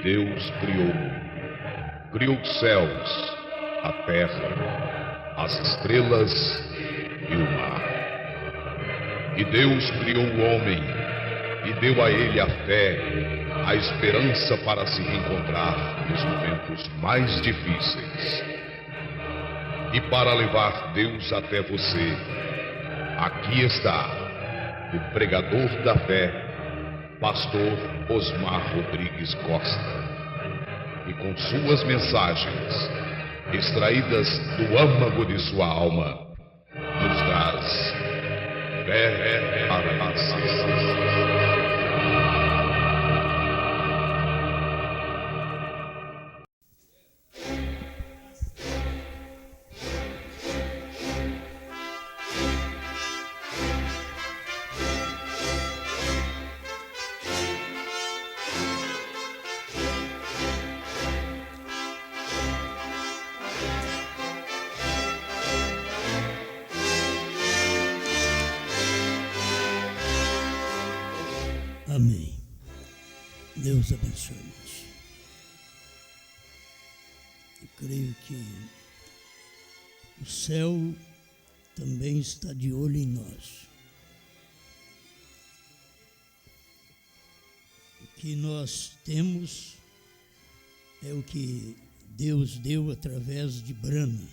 Deus criou os céus, a terra, as estrelas e o mar. E Deus criou o homem e deu a ele a fé, a esperança para se reencontrar nos momentos mais difíceis. E para levar Deus até você, aqui está o pregador da fé, pastor Osmar Rodrigues Costa. E com suas mensagens, extraídas do âmago de sua alma, nos traz fé para a Amém. Deus abençoe-nos. Eu creio que o céu também está de olho em nós. O que nós temos é o que Deus deu através de Brana.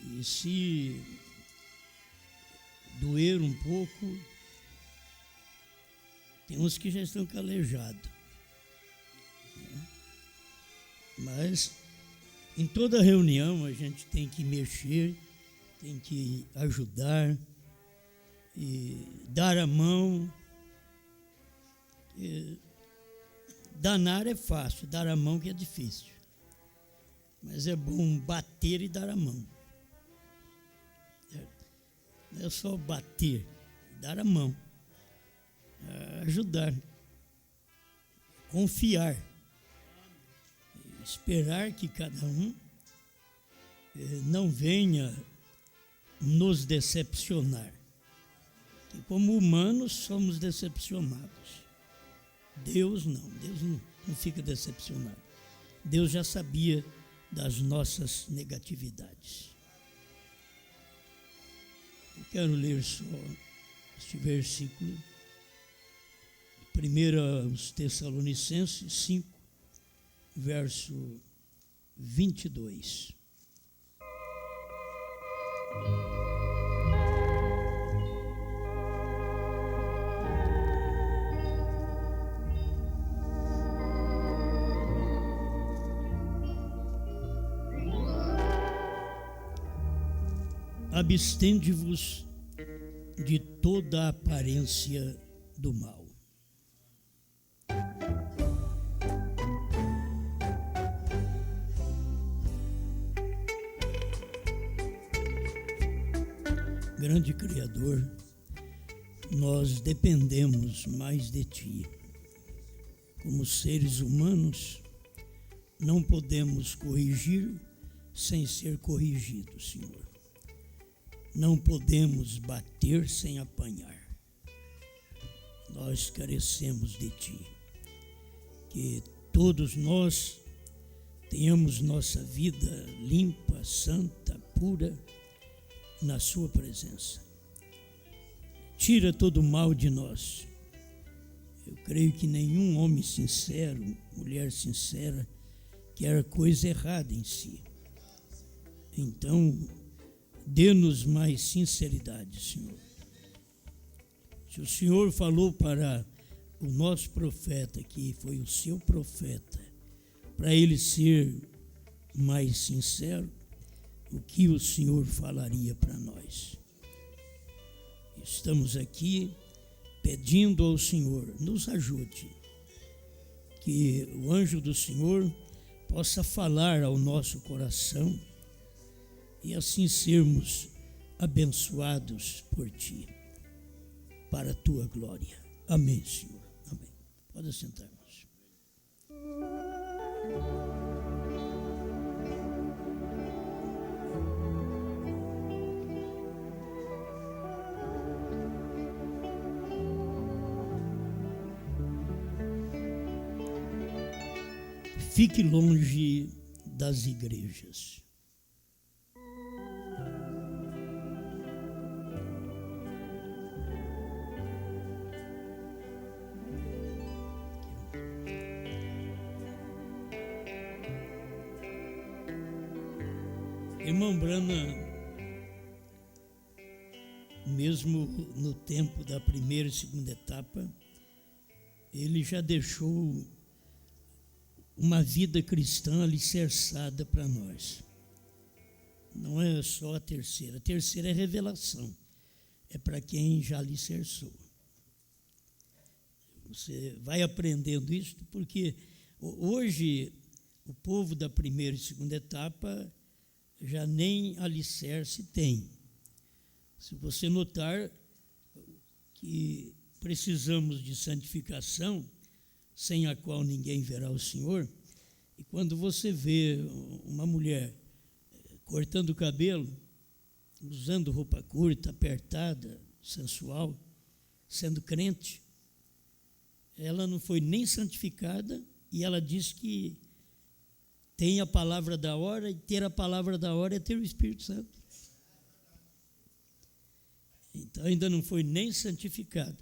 E se doer um pouco, tem uns que já estão calejados. Mas em toda reunião a gente tem que mexer, tem que ajudar e dar a mão. Danar é fácil, dar a mão que é difícil. Mas é bom bater e dar a mão. Não é só bater, dar a mão. Ajudar, confiar, esperar que cada um não venha nos decepcionar. E como humanos somos decepcionados. Deus não fica decepcionado. Deus já sabia das nossas negatividades. Eu quero ler só este versículo. 1 aos Tessalonicenses 5, verso 22. Abstende-vos de toda a aparência do mal. Grande Criador, nós dependemos mais de Ti. Como seres humanos, não podemos corrigir sem ser corrigidos, Senhor. Não podemos bater sem apanhar. Nós carecemos de Ti. Que todos nós tenhamos nossa vida limpa, santa, pura, na sua presença. Tira todo o mal de nós. Eu creio que nenhum homem sincero, mulher sincera, quer coisa errada em si. Então, dê-nos mais sinceridade, Senhor. Se o Senhor falou para o nosso profeta, que foi o seu profeta, para ele ser mais sincero, o que o Senhor falaria para nós? Estamos aqui pedindo ao Senhor, nos ajude, que o anjo do Senhor possa falar ao nosso coração e assim sermos abençoados por Ti, para a Tua glória. Amém, Senhor. Amém. Pode sentar-nos. fique longe das igrejas. Irmão Branham, mesmo no tempo da primeira e segunda etapa, ele já deixou uma vida cristã alicerçada para nós. Não é só a terceira é revelação, é para quem já alicerçou. Você vai aprendendo isso, porque hoje o povo da primeira e segunda etapa já nem alicerce tem. Se você notar que precisamos de santificação, sem a qual ninguém verá o Senhor, e quando você vê uma mulher cortando o cabelo, usando roupa curta, apertada, sensual, sendo crente, ela não foi nem santificada e ela diz que tem a palavra da hora, e ter a palavra da hora é ter o Espírito Santo. Então ainda não foi nem santificada.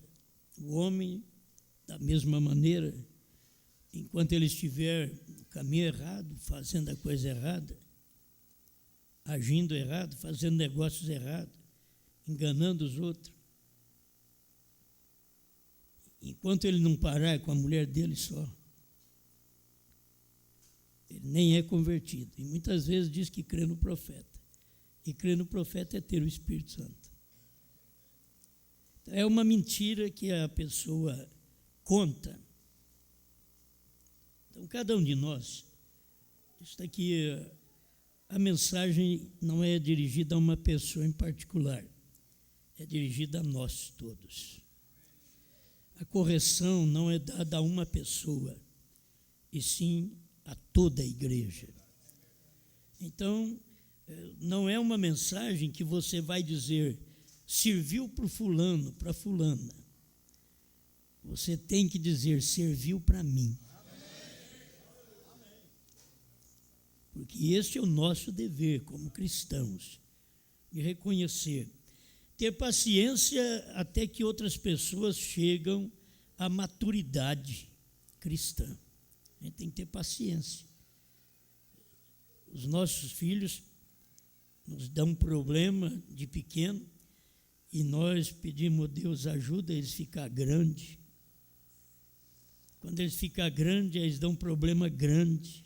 O homem, da mesma maneira, enquanto ele estiver no caminho errado, fazendo a coisa errada, agindo errado, fazendo negócios errados, enganando os outros, enquanto ele não parar com a mulher dele só, ele nem é convertido. E muitas vezes diz que crê no profeta. E crer no profeta é ter o Espírito Santo. Então, é uma mentira que a pessoa conta. Então, cada um de nós, está aqui, a mensagem não é dirigida a uma pessoa em particular, é dirigida a nós todos. A correção não é dada a uma pessoa, e sim a toda a igreja. Então, não é uma mensagem que você vai dizer, serviu para o fulano, para a fulana. Você tem que dizer, serviu para mim. Porque este é o nosso dever como cristãos, de reconhecer, ter paciência até que outras pessoas chegam à maturidade cristã. A gente tem que ter paciência. Os nossos filhos nos dão um problema de pequeno e nós pedimos a Deus ajuda eles a ficar grandes. Quando eles ficam grandes, eles dão um problema grande.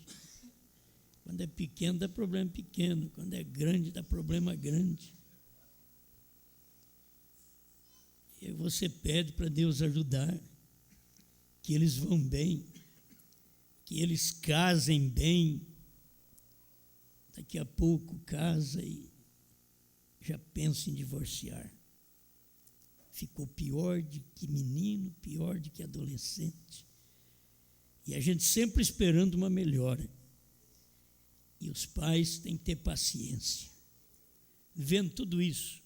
Quando é pequeno, dá problema pequeno. Quando é grande, dá problema grande. E você pede para Deus ajudar, que eles vão bem, que eles casem bem. Daqui a pouco casa e já pensa em divorciar. Ficou pior do que menino, pior do que adolescente. E a gente sempre esperando uma melhora. E os pais têm que ter paciência. Vendo tudo isso,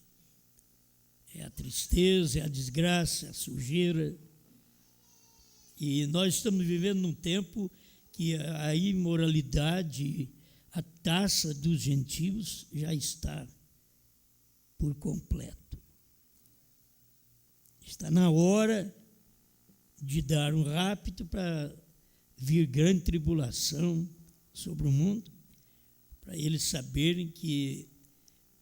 é a tristeza, é a desgraça, é a sujeira. E nós estamos vivendo num tempo que a imoralidade, a taça dos gentios já está por completo. Está na hora de dar um rapto para vir grande tribulação sobre o mundo, para eles saberem que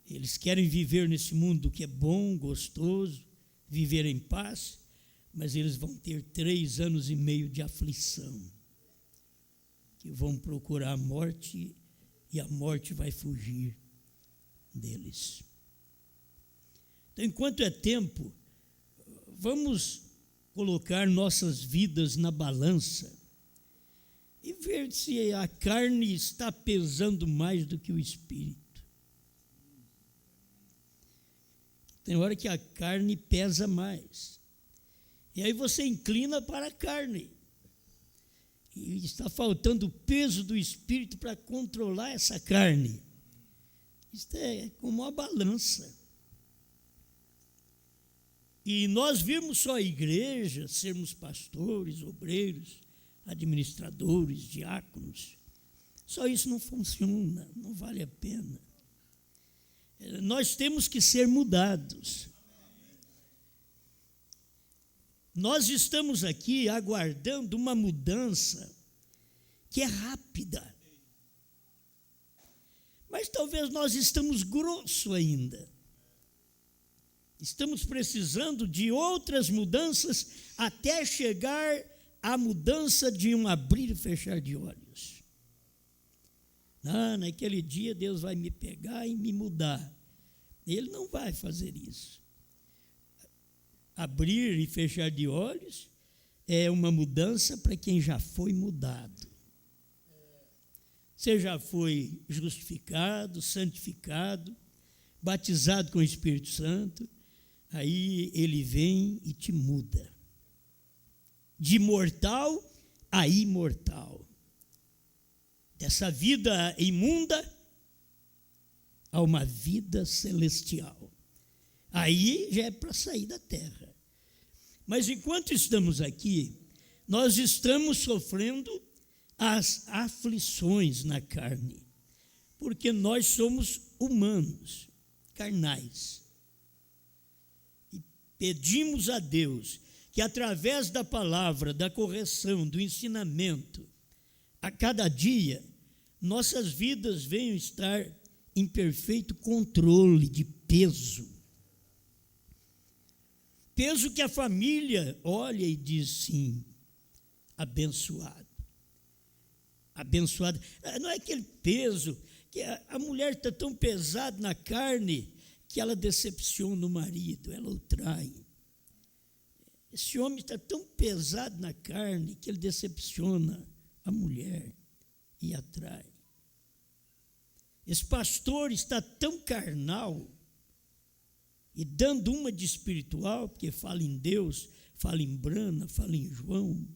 eles querem viver nesse mundo que é bom, gostoso, viver em paz, mas eles vão ter 3 anos e meio de aflição, que vão procurar a morte e a morte vai fugir deles. Então, enquanto é tempo, vamos colocar nossas vidas na balança e ver se a carne está pesando mais do que o espírito. Tem hora que a carne pesa mais. E aí você inclina para a carne. E está faltando o peso do espírito para controlar essa carne. Isto é como uma balança. E nós virmos só a igreja, sermos pastores, obreiros, administradores, diáconos. Só isso não funciona, não vale a pena. Nós temos que ser mudados. Nós estamos aqui aguardando uma mudança que é rápida. Mas talvez nós estamos grosso ainda. Estamos precisando de outras mudanças até chegar à mudança de um abrir e fechar de olhos. Naquele dia Deus vai me pegar e me mudar. Ele não vai fazer isso. Abrir e fechar de olhos é uma mudança para quem já foi mudado. Você já foi justificado, santificado, batizado com o Espírito Santo, aí ele vem e te muda. De mortal a imortal. Dessa vida imunda a uma vida celestial. Aí já é para sair da terra. Mas enquanto estamos aqui, nós estamos sofrendo as aflições na carne, porque nós somos humanos, carnais. E pedimos a Deus que através da palavra, da correção, do ensinamento, a cada dia, nossas vidas venham estar em perfeito controle de peso. Peso que a família olha e diz sim, abençoado. Abençoado. Não é aquele peso que a mulher está tão pesada na carne que ela decepciona o marido, ela o trai. Esse homem está tão pesado na carne que ele decepciona a mulher e a trai. Esse pastor está tão carnal e dando uma de espiritual, porque fala em Deus, fala em Brana, fala em João,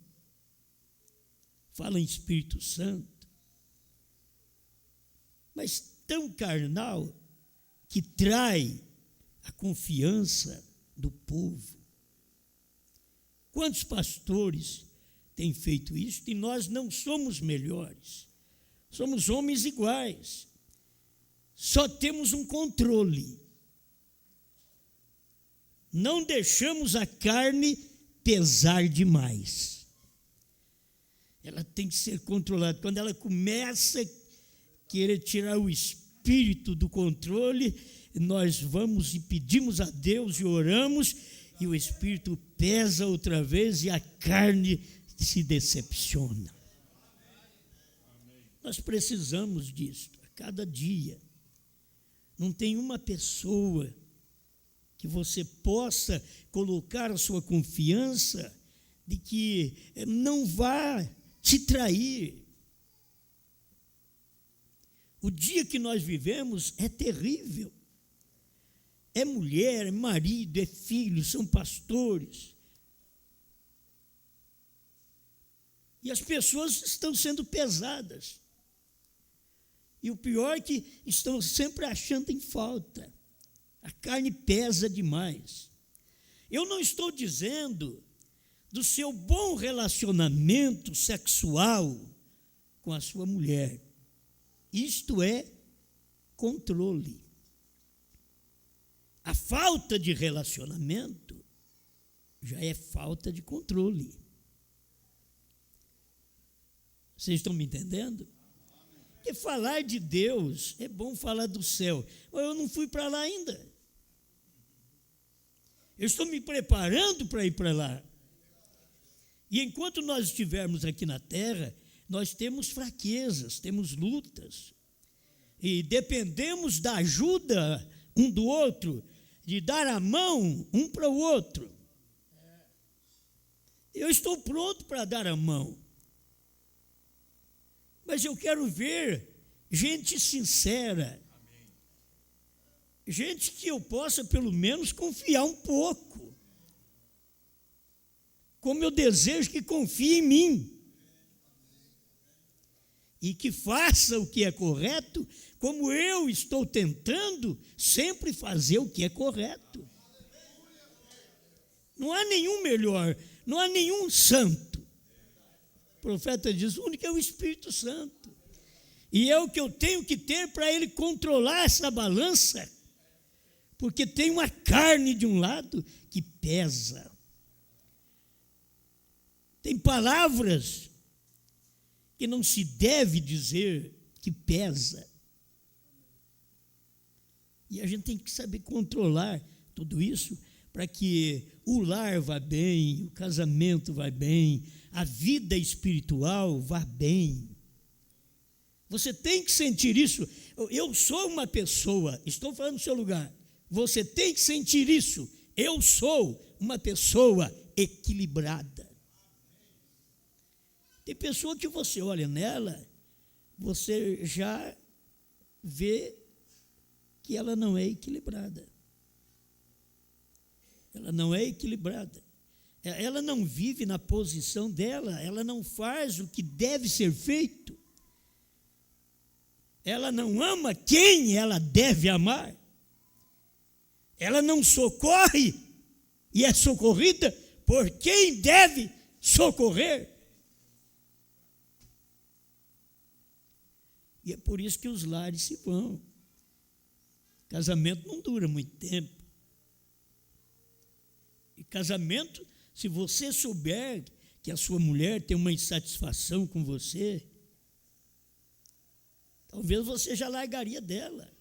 fala em Espírito Santo, mas tão carnal que trai a confiança do povo. Quantos pastores têm feito isso? E nós não somos melhores, somos homens iguais, só temos um controle. Não deixamos a carne pesar demais. Ela tem que ser controlada. Quando ela começa a querer tirar o espírito do controle, nós vamos e pedimos a Deus e oramos, e o espírito pesa outra vez e a carne se decepciona. Nós precisamos disso a cada dia. Não tem uma pessoa que você possa colocar a sua confiança de que não vá te trair. O dia que nós vivemos é terrível. É mulher, é marido, é filho, são pastores. E as pessoas estão sendo pesadas. E o pior é que estão sempre achando em falta. A carne pesa demais. Eu não estou dizendo do seu bom relacionamento sexual com a sua mulher. Isto é controle. A falta de relacionamento já é falta de controle. Vocês estão me entendendo? Porque falar de Deus é bom falar do céu. Eu não fui para lá ainda. Eu estou me preparando para ir para lá. E enquanto nós estivermos aqui na terra, nós temos fraquezas, temos lutas. E dependemos da ajuda um do outro, de dar a mão um para o outro. Eu estou pronto para dar a mão. Mas eu quero ver gente sincera. Gente que eu possa, pelo menos, confiar um pouco. Como eu desejo que confie em mim. E que faça o que é correto, como eu estou tentando sempre fazer o que é correto. Não há nenhum melhor, não há nenhum santo. profeta diz, o único é o Espírito Santo. E é o que eu tenho que ter para ele controlar essa balança, porque tem uma carne de um lado que pesa. Tem palavras que não se deve dizer que pesa. E a gente tem que saber controlar tudo isso para que o lar vá bem, o casamento vá bem, a vida espiritual vá bem. Você tem que sentir isso. Eu sou uma pessoa, estou falando no seu lugar. Você tem que sentir isso. Eu sou uma pessoa equilibrada. Tem pessoa que você olha nela, você já vê que ela não é equilibrada. Ela não é equilibrada. Ela não vive na posição dela, ela não faz o que deve ser feito. Ela não ama quem ela deve amar. Ela não socorre e é socorrida por quem deve socorrer. E é por isso que os lares se vão. Casamento não dura muito tempo. E casamento, se você souber que a sua mulher tem uma insatisfação com você, talvez você já largaria dela.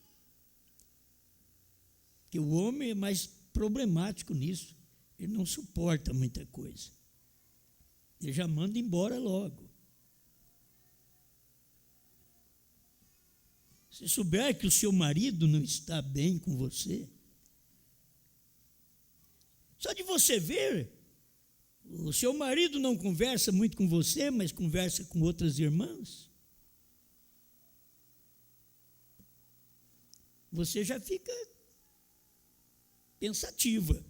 Porque o homem é mais problemático nisso. Ele não suporta muita coisa. Ele já manda embora logo. Se souber que o seu marido não está bem com você, só de você ver, o seu marido não conversa muito com você, mas conversa com outras irmãs, você já fica pensativo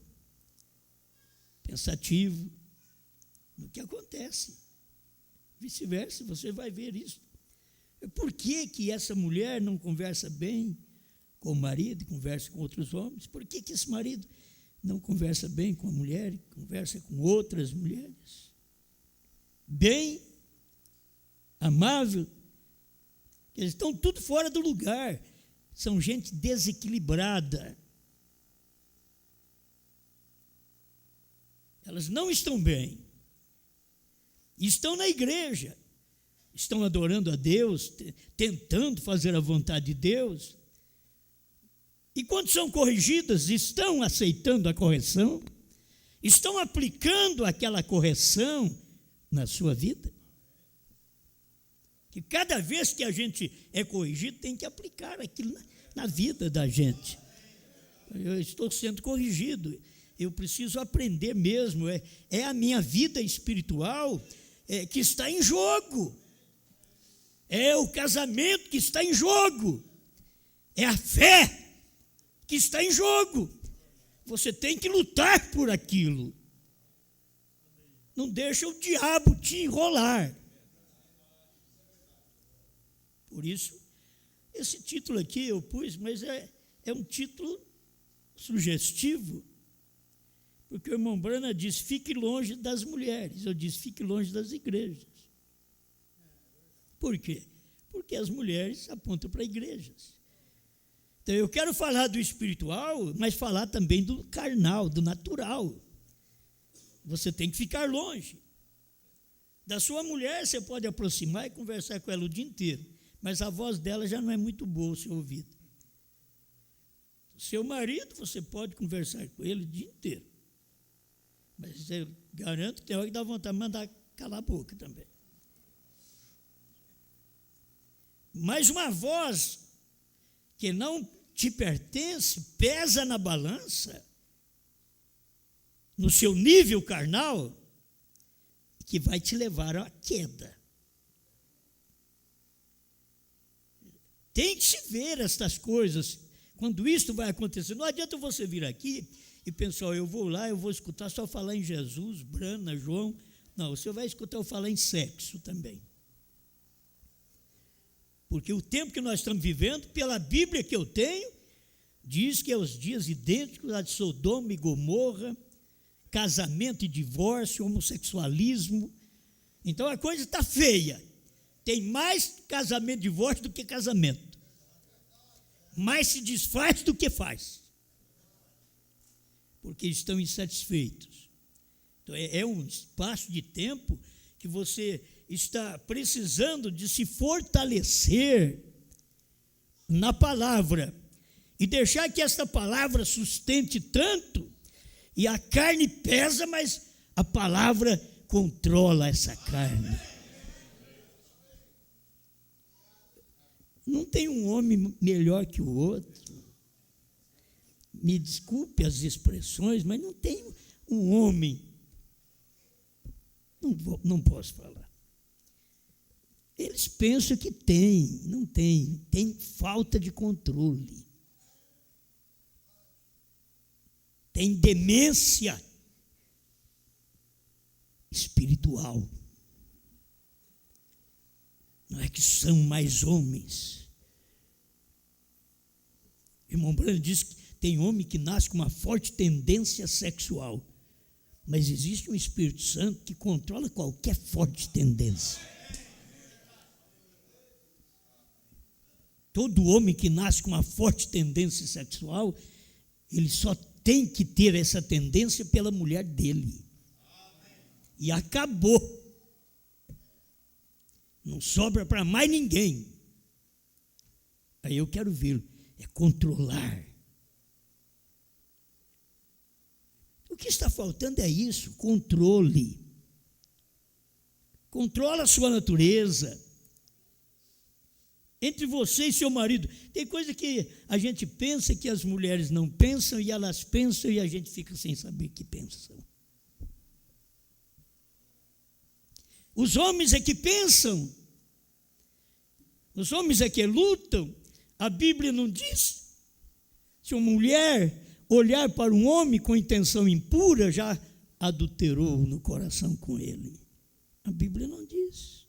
no que acontece. Vice-versa, você vai ver isso. Por que essa mulher não conversa bem com o marido, conversa com outros homens? Por que esse marido não conversa bem com a mulher, conversa com outras mulheres? Bem, amável, eles estão tudo fora do lugar, são gente desequilibrada. Elas não estão bem, estão na igreja, estão adorando a Deus, tentando fazer a vontade de Deus, e quando são corrigidas, estão aceitando a correção, estão aplicando aquela correção na sua vida. Que cada vez que a gente é corrigido, tem que aplicar aquilo na vida da gente. Eu estou sendo corrigido, eu preciso aprender mesmo, é a minha vida espiritual que está em jogo. É o casamento que está em jogo, é a fé que está em jogo. Você tem que lutar por aquilo. Não deixa o diabo te enrolar. Por isso, esse título aqui eu pus, mas é um título sugestivo, porque o irmão Brana diz, fique longe das mulheres, eu disse, fique longe das igrejas. Por quê? Porque as mulheres apontam para igrejas. Então, eu quero falar do espiritual, mas falar também do carnal, do natural. Você tem que ficar longe. Da sua mulher, você pode aproximar e conversar com ela o dia inteiro, mas a voz dela já não é muito boa ao seu ouvido. Seu marido, você pode conversar com ele o dia inteiro, mas eu garanto que tem hora que dá vontade de mandar calar a boca também. Mas uma voz que não te pertence, pesa na balança, no seu nível carnal, que vai te levar à queda. Tem que se ver estas coisas, quando isto vai acontecer. Não adianta você vir aqui e pensar, eu vou lá, eu vou escutar só falar em Jesus, Brana, João. Não, você vai escutar eu falar em sexo também. Porque o tempo que nós estamos vivendo, pela Bíblia que eu tenho, diz que é os dias idênticos a de Sodoma e Gomorra, casamento e divórcio, homossexualismo, Então a coisa está feia. Tem mais casamento de divórcio do que casamento. Mais se desfaz do que faz. Porque estão insatisfeitos. Então é um espaço de tempo que você está precisando de se fortalecer na palavra e deixar que esta palavra sustente tanto, e a carne pesa, mas a palavra controla essa carne. Não tem um homem melhor que o outro. Me desculpe as expressões, mas não tem um homem. Não posso falar. Eles pensam que tem, não tem. Tem falta de controle. Tem demência espiritual. Não é que são mais homens. O irmão Branham diz que tem homem que nasce com uma forte tendência sexual, mas existe um Espírito Santo que controla qualquer forte tendência. Todo homem que nasce com uma forte tendência sexual, ele só tem que ter essa tendência pela mulher dele. E acabou. Não sobra para mais ninguém. Aí eu quero vê-lo. É controlar. O que está faltando é isso, controle. Controla a sua natureza. Entre você e seu marido. Tem coisa que a gente pensa que as mulheres não pensam, e elas pensam e a gente fica sem saber que pensam. Os homens é que pensam. Os homens é que lutam. A Bíblia não diz. Se uma mulher olhar para um homem com intenção impura, já adulterou no coração com ele. A Bíblia não diz.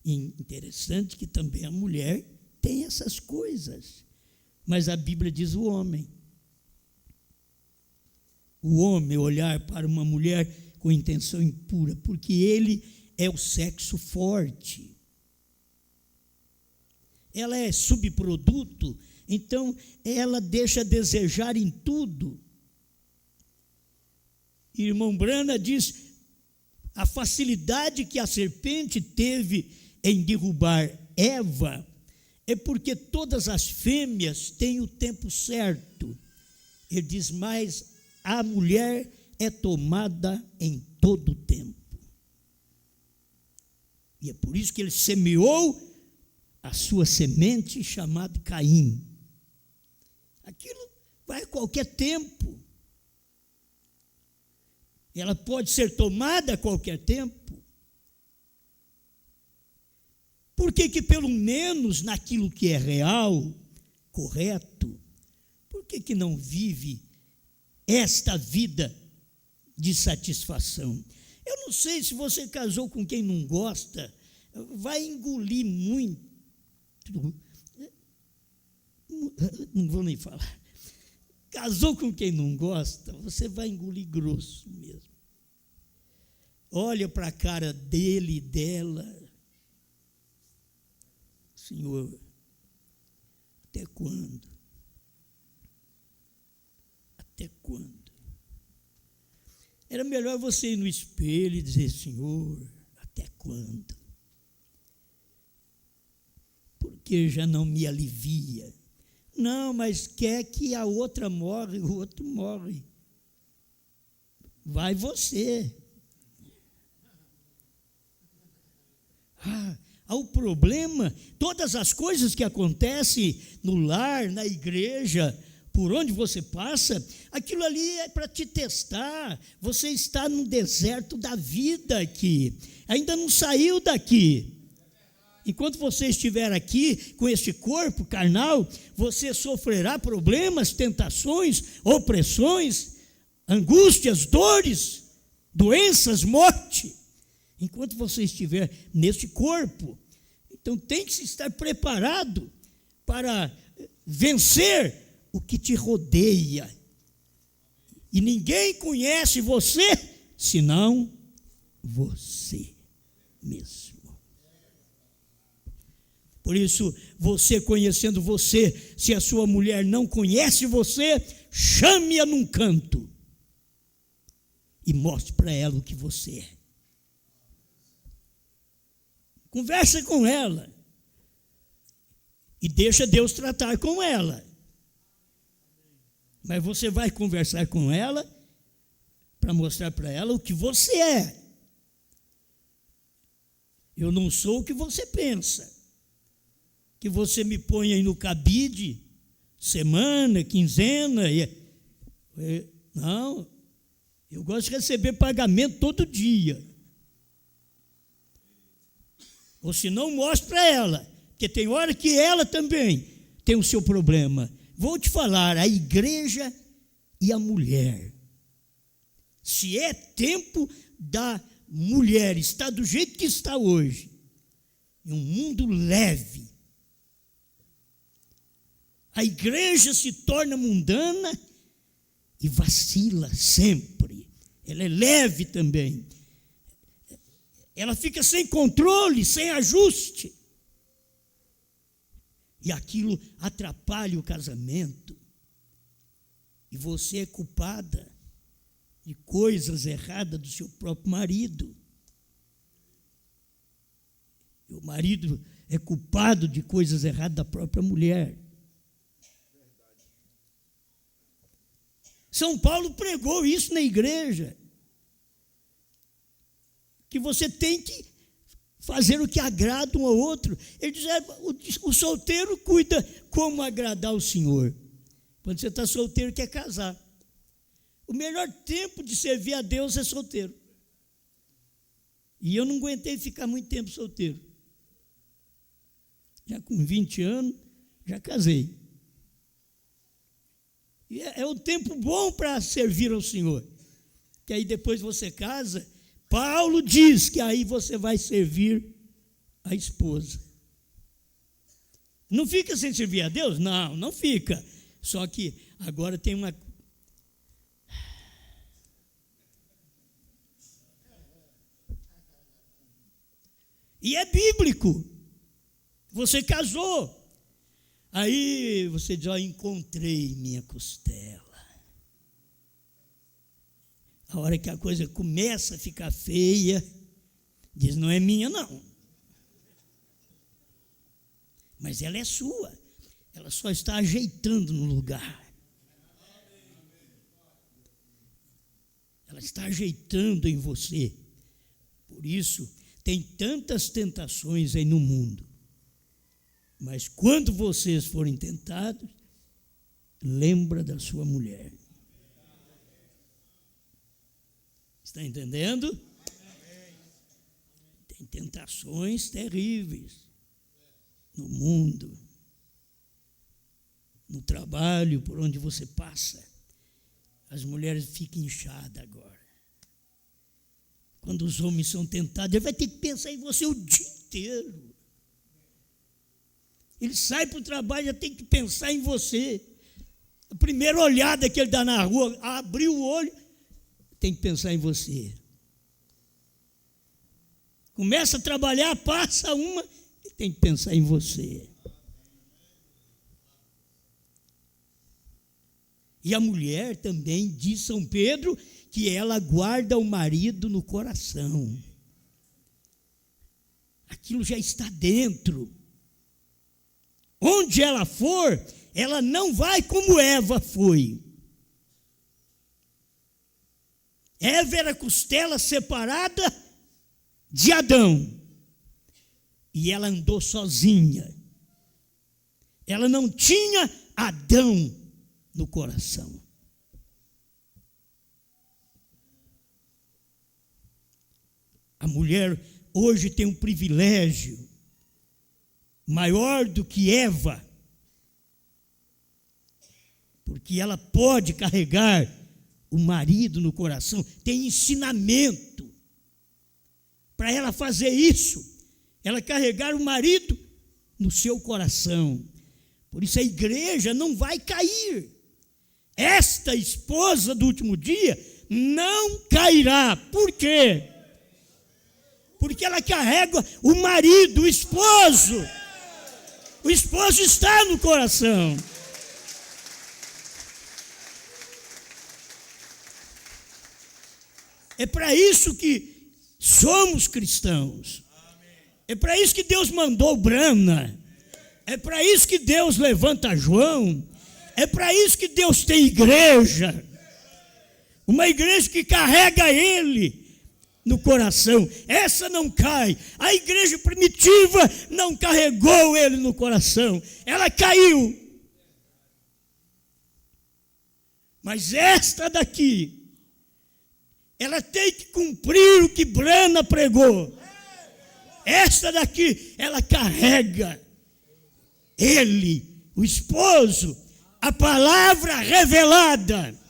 E interessante que também a mulher tem essas coisas. Mas a Bíblia diz o homem. O homem olhar para uma mulher com intenção impura, porque ele é o sexo forte. Ela é subproduto, então ela deixa a desejar em tudo. Irmão Branham diz, a facilidade que a serpente teve em derrubar Eva é porque todas as fêmeas têm o tempo certo. Ele diz, mas a mulher é tomada em todo o tempo. E é por isso que ele semeou a sua semente chamada Caim. Aquilo vai a qualquer tempo. Ela pode ser tomada a qualquer tempo. Por que pelo menos naquilo que é real, correto, por que não vive esta vida de satisfação? Eu não sei se você casou com quem não gosta, vai engolir muito. Não vou nem falar. Casou com quem não gosta, você vai engolir grosso mesmo. Olha para a cara dele e dela. Senhor, até quando? Até quando? Era melhor você ir no espelho e dizer, Senhor, até quando? Porque já não me alivia. Não, mas quer que a outra morre, o outro morre. Vai você. O problema, todas as coisas que acontecem no lar, na igreja, por onde você passa, aquilo ali é para te testar. Você está no deserto da vida aqui, ainda não saiu daqui. Enquanto você estiver aqui com este corpo carnal, você sofrerá problemas, tentações, opressões, angústias, dores, doenças, morte. Enquanto você estiver neste corpo, então tem que estar preparado para vencer o que te rodeia. E ninguém conhece você senão você. mesmo. Por isso, você conhecendo você, se a sua mulher não conhece você, chame-a num canto e mostre para ela o que você é. Conversa com ela e deixa Deus tratar com ela. Mas você vai conversar com ela para mostrar para ela o que você é. Eu não sou o que você pensa. Que você me põe aí no cabide, semana, quinzena. Não, eu gosto de receber pagamento todo dia. Ou se não, mostre para ela, porque tem hora que ela também tem o seu problema. Vou te falar, a igreja e a mulher. Se é tempo da mulher estar do jeito que está hoje, em um mundo leve, a igreja se torna mundana e vacila sempre. Ela é leve também. Ela fica sem controle, sem ajuste. E aquilo atrapalha o casamento. E você é culpada de coisas erradas do seu próprio marido. E o marido é culpado de coisas erradas da própria mulher. São Paulo pregou isso na igreja, que você tem que fazer o que agrada um ao outro. Ele diz, o solteiro cuida como agradar o Senhor. Quando você está solteiro, quer casar. O melhor tempo de servir a Deus é solteiro. E eu não aguentei ficar muito tempo solteiro. Já com 20 anos, já casei. E é um tempo bom para servir ao Senhor. Que aí depois você casa. Paulo diz que aí você vai servir a esposa. Não fica sem servir a Deus? Não, não fica. Só que agora tem uma... E é bíblico. Você casou. Aí você diz, encontrei minha costela. A hora que a coisa começa a ficar feia, diz, não é minha não. Mas ela é sua. Ela só está ajeitando no lugar. Ela está ajeitando em você. Por isso, tem tantas tentações aí no mundo. Mas quando vocês forem tentados, lembra da sua mulher. Está entendendo? Tem tentações terríveis no mundo, no trabalho, por onde você passa. As mulheres ficam inchadas agora. Quando os homens são tentados, ele vai ter que pensar em você o dia inteiro. Ele sai para o trabalho, já tem que pensar em você. A primeira olhada que ele dá na rua, abriu o olho, tem que pensar em você. Começa a trabalhar, passa uma, e tem que pensar em você. E a mulher também, diz São Pedro, que ela guarda o marido no coração. Aquilo já está dentro. Onde ela for, ela não vai como Eva foi. Eva era costela separada de Adão. E ela andou sozinha. Ela não tinha Adão no coração. A mulher hoje tem um privilégio maior do que Eva, porque ela pode carregar o marido no coração, tem ensinamento para ela fazer isso, ela carregar o marido no seu coração. Por isso a igreja não vai cair. Esta esposa do último dia não cairá. Por quê? Porque ela carrega o marido, o esposo. O esposo está no coração. É para isso que somos cristãos. É para isso que Deus mandou Brana. É para isso que Deus levanta João. É para isso que Deus tem igreja. Uma igreja que carrega ele no coração. Essa não cai. A igreja primitiva não carregou ele no coração. Ela caiu. Mas esta daqui, ela tem que cumprir o que Brana pregou. Esta daqui, ela carrega ele, o esposo, a palavra revelada.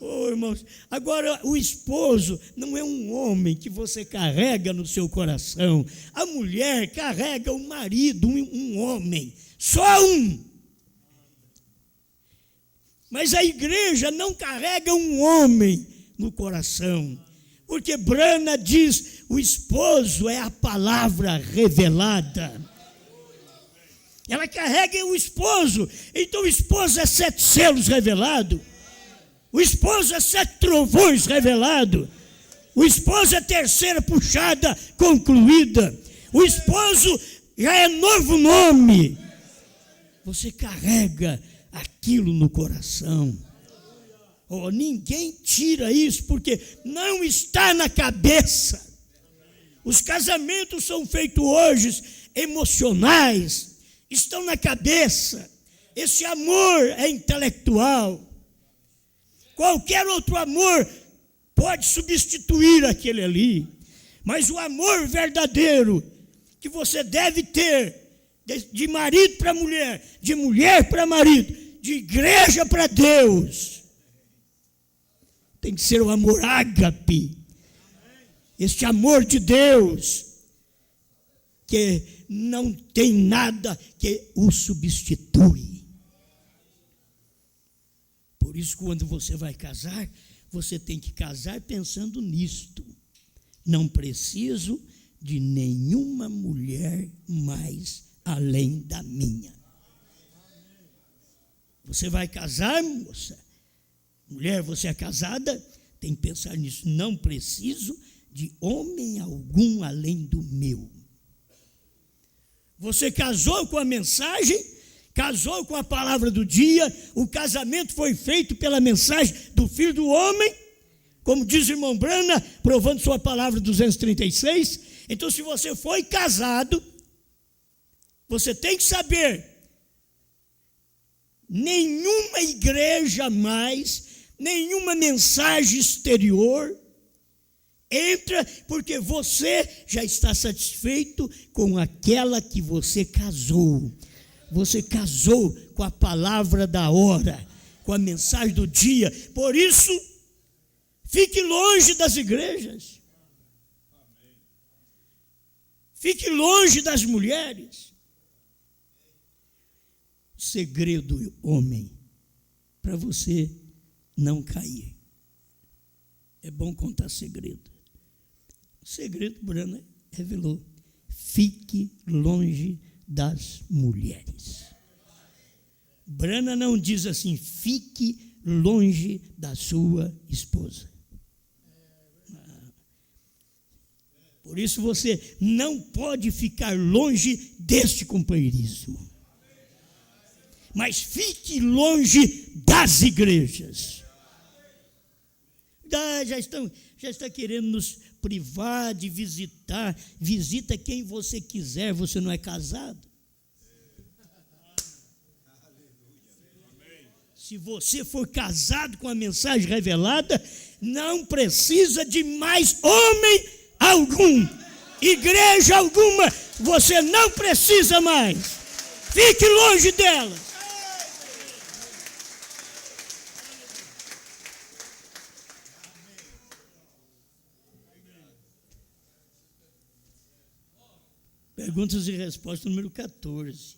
Oh, irmãos, agora o esposo não é um homem que você carrega no seu coração. A mulher carrega o marido, um homem, só um. Mas a igreja não carrega um homem no coração, porque Brana diz, o esposo é a palavra revelada. Ela carrega o esposo, então o esposo é 7 selos revelados. O esposo é 7 trovões revelados. O esposo é 3ª puxada concluída. O esposo já é novo nome. Você carrega aquilo no coração. Oh, ninguém tira isso, porque não está na cabeça. Os casamentos são feitos hoje emocionais, estão na cabeça. Esse amor é intelectual. Qualquer outro amor pode substituir aquele ali. Mas o amor verdadeiro que você deve ter, de marido para mulher, de mulher para marido, de igreja para Deus, tem que ser o amor ágape. Este amor de Deus, que não tem nada que o substitui. Por isso, quando você vai casar, você tem que casar pensando nisto. Não preciso de nenhuma mulher mais além da minha. Você vai casar, moça? Mulher, você é casada? Tem que pensar nisso. Não preciso de homem algum além do meu. Você casou com a mensagem? Casou com a palavra do dia, o casamento foi feito pela mensagem do Filho do Homem, como diz o irmão Brana, provando sua palavra 236. Então, se você foi casado, você tem que saber, nenhuma igreja mais, nenhuma mensagem exterior entra, porque você já está satisfeito com aquela que você casou. Você casou com a palavra da hora, com a mensagem do dia. Por isso, fique longe das igrejas. Fique longe das mulheres. O segredo, homem, para você não cair. É bom contar segredo. O segredo, Brana revelou. Fique longe das mulheres. Brana não diz assim, fique longe da sua esposa. Por isso você não pode ficar longe deste companheirismo. Mas fique longe das igrejas. Já está querendo nos privar de visitar. Visita quem você quiser, você não é casado. Se você for casado com a mensagem revelada, não precisa de mais homem algum, igreja alguma, você não precisa mais. Fique longe delas. Perguntas e respostas número 14.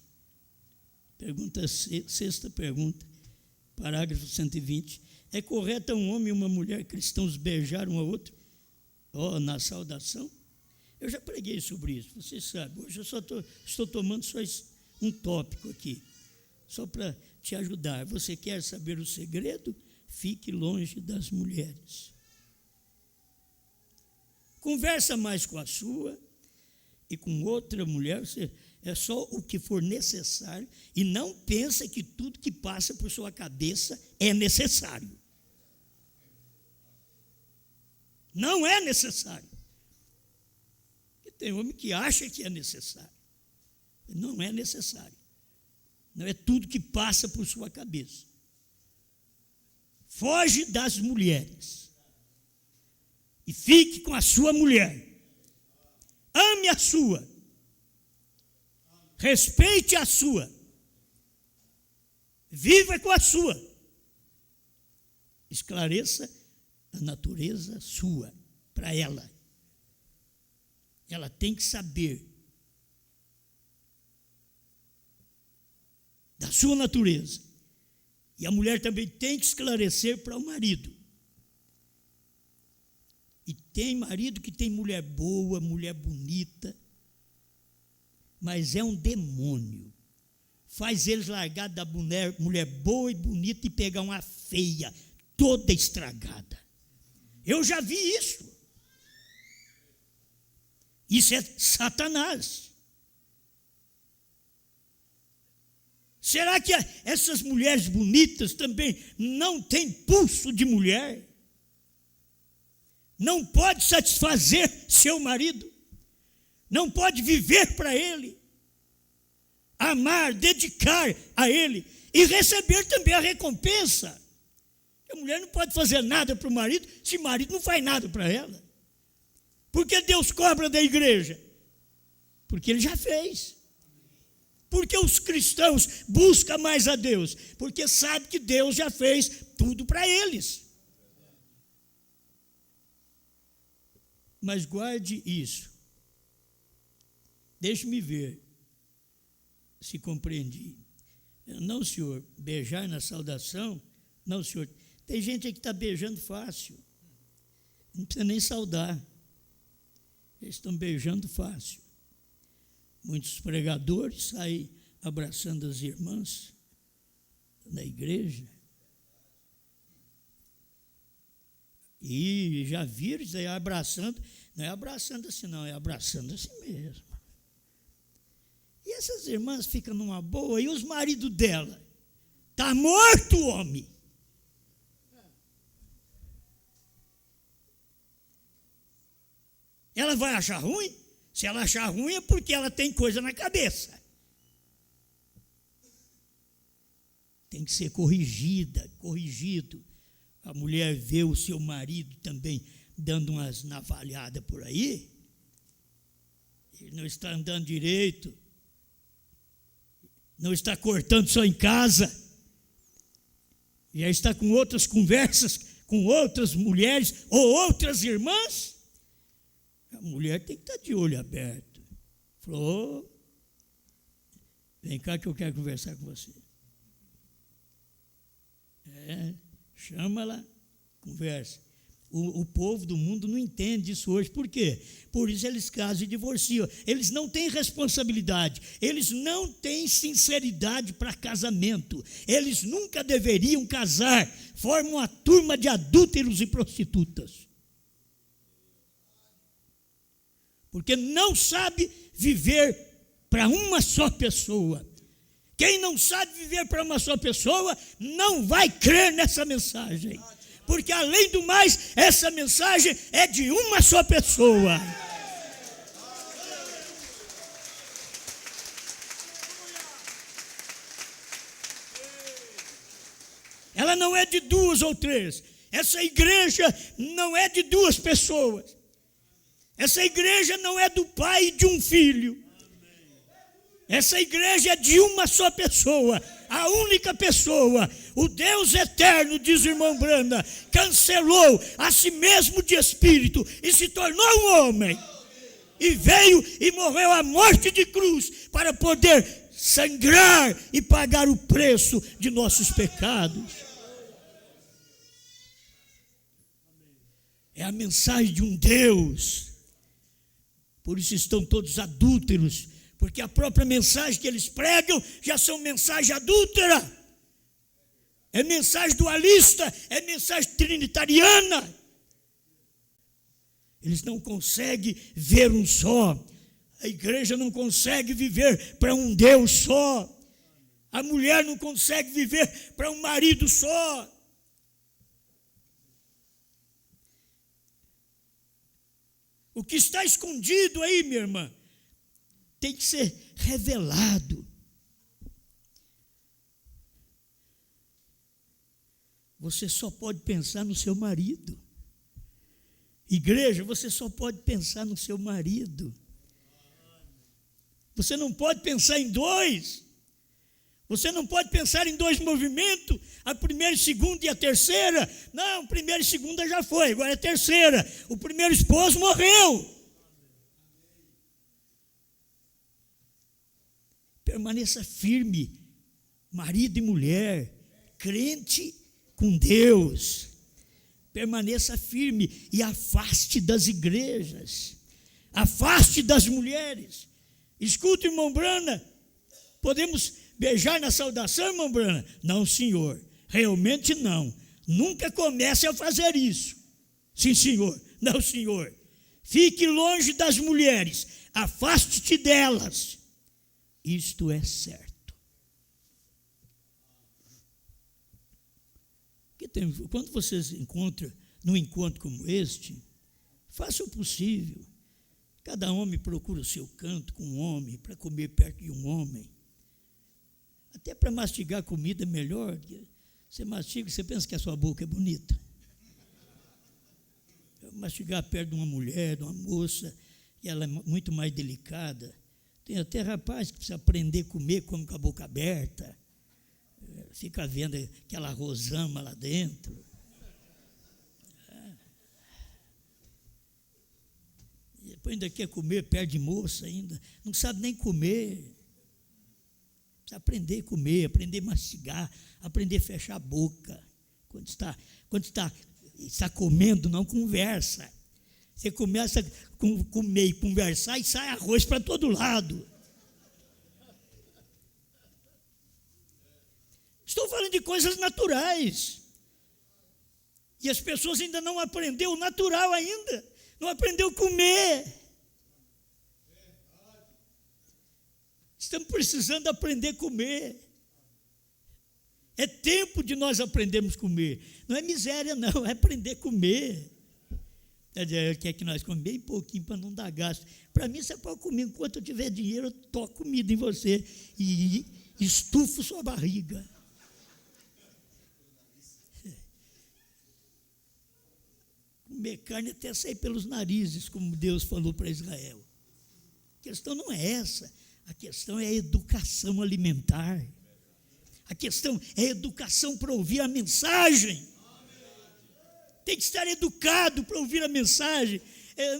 Sexta pergunta, parágrafo 120. É correto um homem e uma mulher cristãos beijar um ao outro? Na saudação? Eu já preguei sobre isso, você sabe. Hoje eu só estou tomando só um tópico aqui, só para te ajudar. Você quer saber o segredo? Fique longe das mulheres. Conversa mais com a sua e com outra mulher, é só o que for necessário, e não pensa que tudo que passa por sua cabeça é necessário. Não é necessário. E tem homem que acha que é necessário. Não é necessário. Não é tudo que passa por sua cabeça. Foge das mulheres. E fique com a sua mulher. Ame a sua. Respeite a sua. Viva com a sua. Esclareça a natureza sua para ela. Ela tem que saber da sua natureza. E a mulher também tem que esclarecer para o marido. E tem marido que tem mulher boa, mulher bonita, mas é um demônio. Faz eles largar da mulher boa e bonita e pegar uma feia, toda estragada. Eu já vi isso. Isso é Satanás. Será que essas mulheres bonitas também não têm pulso de mulher? Não pode satisfazer seu marido? Não pode viver para ele? Amar, dedicar a ele e receber também a recompensa? A mulher não pode fazer nada para o marido se o marido não faz nada para ela. Por que Deus cobra da igreja? Porque Ele já fez. Porque os cristãos buscam mais a Deus? Porque sabe que Deus já fez tudo para eles. Mas guarde isso. Deixe-me ver se compreendi. Não, senhor, beijar na saudação? Não, senhor. Tem gente aí que está beijando fácil. Não precisa nem saudar. Eles estão beijando fácil. Muitos pregadores saem abraçando as irmãs na igreja. E já viram isso aí abraçando. Não é abraçando assim, não, é abraçando assim mesmo. E essas irmãs ficam numa boa, e os maridos dela? Está morto o homem. Ela vai achar ruim? Se ela achar ruim é porque ela tem coisa na cabeça. Tem que ser corrigido. A mulher vê o seu marido também dando umas navalhadas por aí. Ele não está andando direito. Não está cortando só em casa. Já está com outras conversas, com outras mulheres ou outras irmãs. A mulher tem que estar de olho aberto. Falou, vem cá que eu quero conversar com você. Chama-la, conversa. O povo do mundo não entende isso hoje. Por quê? Por isso eles casam e divorciam. Eles não têm responsabilidade. Eles não têm sinceridade para casamento. Eles nunca deveriam casar. Formam uma turma de adúlteros e prostitutas. Porque não sabe viver para uma só pessoa. Quem não sabe viver para uma só pessoa, não vai crer nessa mensagem. Porque, além do mais, essa mensagem é de uma só pessoa. Ela não é de duas ou três. Essa igreja não é de duas pessoas. Essa igreja não é do pai e de um filho. Essa igreja é de uma só pessoa, a única pessoa. O Deus eterno, diz o irmão Branda, cancelou a si mesmo de espírito e se tornou um homem. E veio e morreu a morte de cruz para poder sangrar e pagar o preço de nossos pecados. É a mensagem de um Deus Por isso estão todos adúlteros, porque a própria mensagem que eles pregam já são mensagem adúltera. É mensagem dualista, é mensagem trinitariana. Eles não conseguem ver um só. A igreja não consegue viver para um Deus só. A mulher não consegue viver para um marido só. O que está escondido aí, minha irmã, tem que ser revelado. Você só pode pensar no seu marido. Igreja, você só pode pensar no seu marido. Você não pode pensar em dois. Você não pode pensar em dois movimentos, a primeira, a segunda e a terceira. Não, a primeira e a segunda já foi, agora é a terceira. O primeiro esposo morreu. Permaneça firme, marido e mulher, crente com Deus. Permaneça firme e afaste das igrejas, afaste das mulheres. Escuta, irmão Brana, podemos beijar na saudação, irmão Brana? Não, senhor, realmente não. Nunca comece a fazer isso. Sim, senhor. Não, senhor. Fique longe das mulheres, afaste-te delas. Isto é certo. Quando vocês encontram num encontro como este, faça o possível. Cada homem procura o seu canto com um homem, para comer perto de um homem. Até para mastigar comida é melhor. Você mastiga, você pensa que a sua boca é bonita. Mastigar perto de uma mulher, de uma moça, e ela é muito mais delicada. Tem até rapaz que precisa aprender a comer, come com a boca aberta. Fica vendo aquela rosama lá dentro. E depois ainda quer comer perto de moça ainda. Não sabe nem comer. Precisa aprender a comer, aprender a mastigar, aprender a fechar a boca. Quando está comendo, não conversa. Você começa a comer e conversar e sai arroz para todo lado. Estou falando de coisas naturais. E as pessoas ainda não aprenderam o natural ainda. Não aprendeu a comer. Estamos precisando aprender a comer. É tempo de nós aprendermos a comer. Não é miséria, não, é aprender a comer. Quer que nós comemos bem pouquinho para não dar gasto. Para mim, você pode comer enquanto eu tiver dinheiro, eu toco comida em você e estufo sua barriga. Comer carne até sair pelos narizes, como Deus falou para Israel. A questão não é essa. A questão é a educação alimentar. A questão é a educação para ouvir a mensagem. Tem que estar educado para ouvir a mensagem.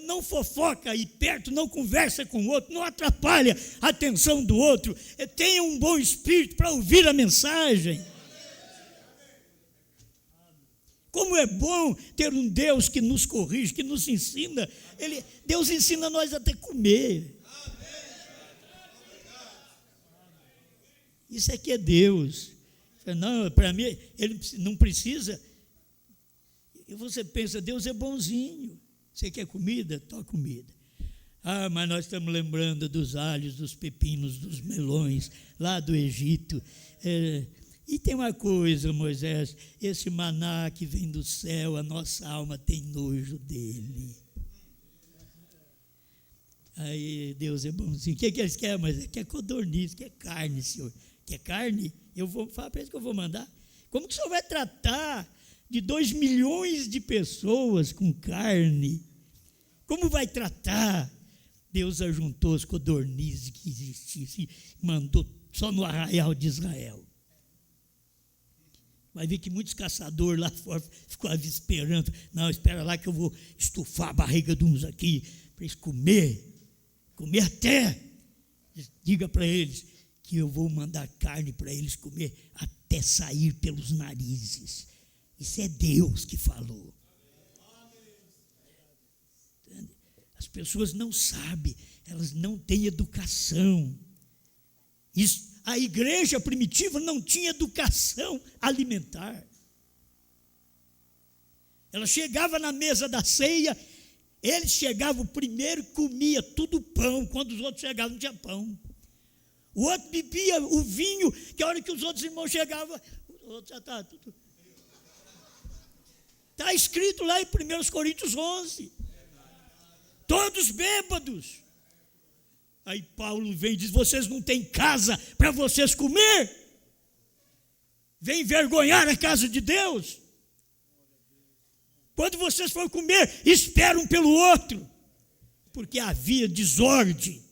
Não fofoca aí perto, não conversa com o outro, não atrapalha a atenção do outro. Tenha um bom espírito para ouvir a mensagem. Como é bom ter um Deus que nos corrige, que nos ensina. Deus ensina nós até comer. Isso aqui é Deus. Não, para mim, ele não precisa. E você pensa, Deus é bonzinho. Você quer comida? Toma comida. Ah, mas nós estamos lembrando dos alhos, dos pepinos, dos melões, lá do Egito. E tem uma coisa, Moisés, esse maná que vem do céu, a nossa alma tem nojo dele. Aí Deus é bonzinho. O que eles querem, Moisés? Quer codorniz, quer carne, Senhor. Quer carne? Eu vou falar para eles que eu vou mandar. Como que o Senhor vai tratar de 2 milhões de pessoas com carne? Como vai tratar? Deus ajuntou as codornizes que existissem e mandou só no arraial de Israel. Vai ver que muitos caçadores lá fora ficavam esperando. Não, espera lá que eu vou estufar a barriga de uns aqui para eles comer até. Diga para eles que eu vou mandar carne para eles comer até sair pelos narizes. Isso é Deus que falou. As pessoas não sabem, elas não têm educação. A igreja primitiva não tinha educação alimentar. Ela chegava na mesa da ceia, eles chegavam primeiro e comia tudo pão. Quando os outros chegavam, não tinha pão. O outro bebia o vinho, que a hora que os outros irmãos chegavam, o outro já estava tudo. Está escrito lá em 1 Coríntios 11. Todos bêbados. Aí Paulo vem e diz: vocês não têm casa para vocês comer? Vem envergonhar a casa de Deus. Quando vocês for comer, esperam um pelo outro, porque havia desordem.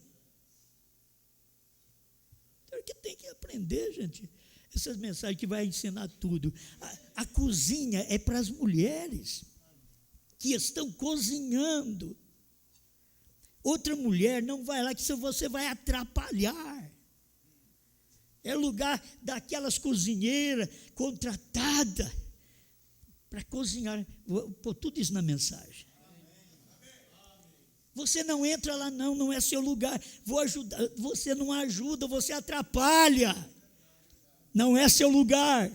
Então, que tem que aprender, gente, essas mensagens que vai ensinar tudo. A cozinha é para as mulheres que estão cozinhando. Outra mulher não vai lá, que você vai atrapalhar. É lugar daquelas cozinheiras contratadas para cozinhar. Vou pôr tudo isso na mensagem. Você não entra lá não, não é seu lugar. Vou ajudar, você não ajuda, você atrapalha. Não é seu lugar.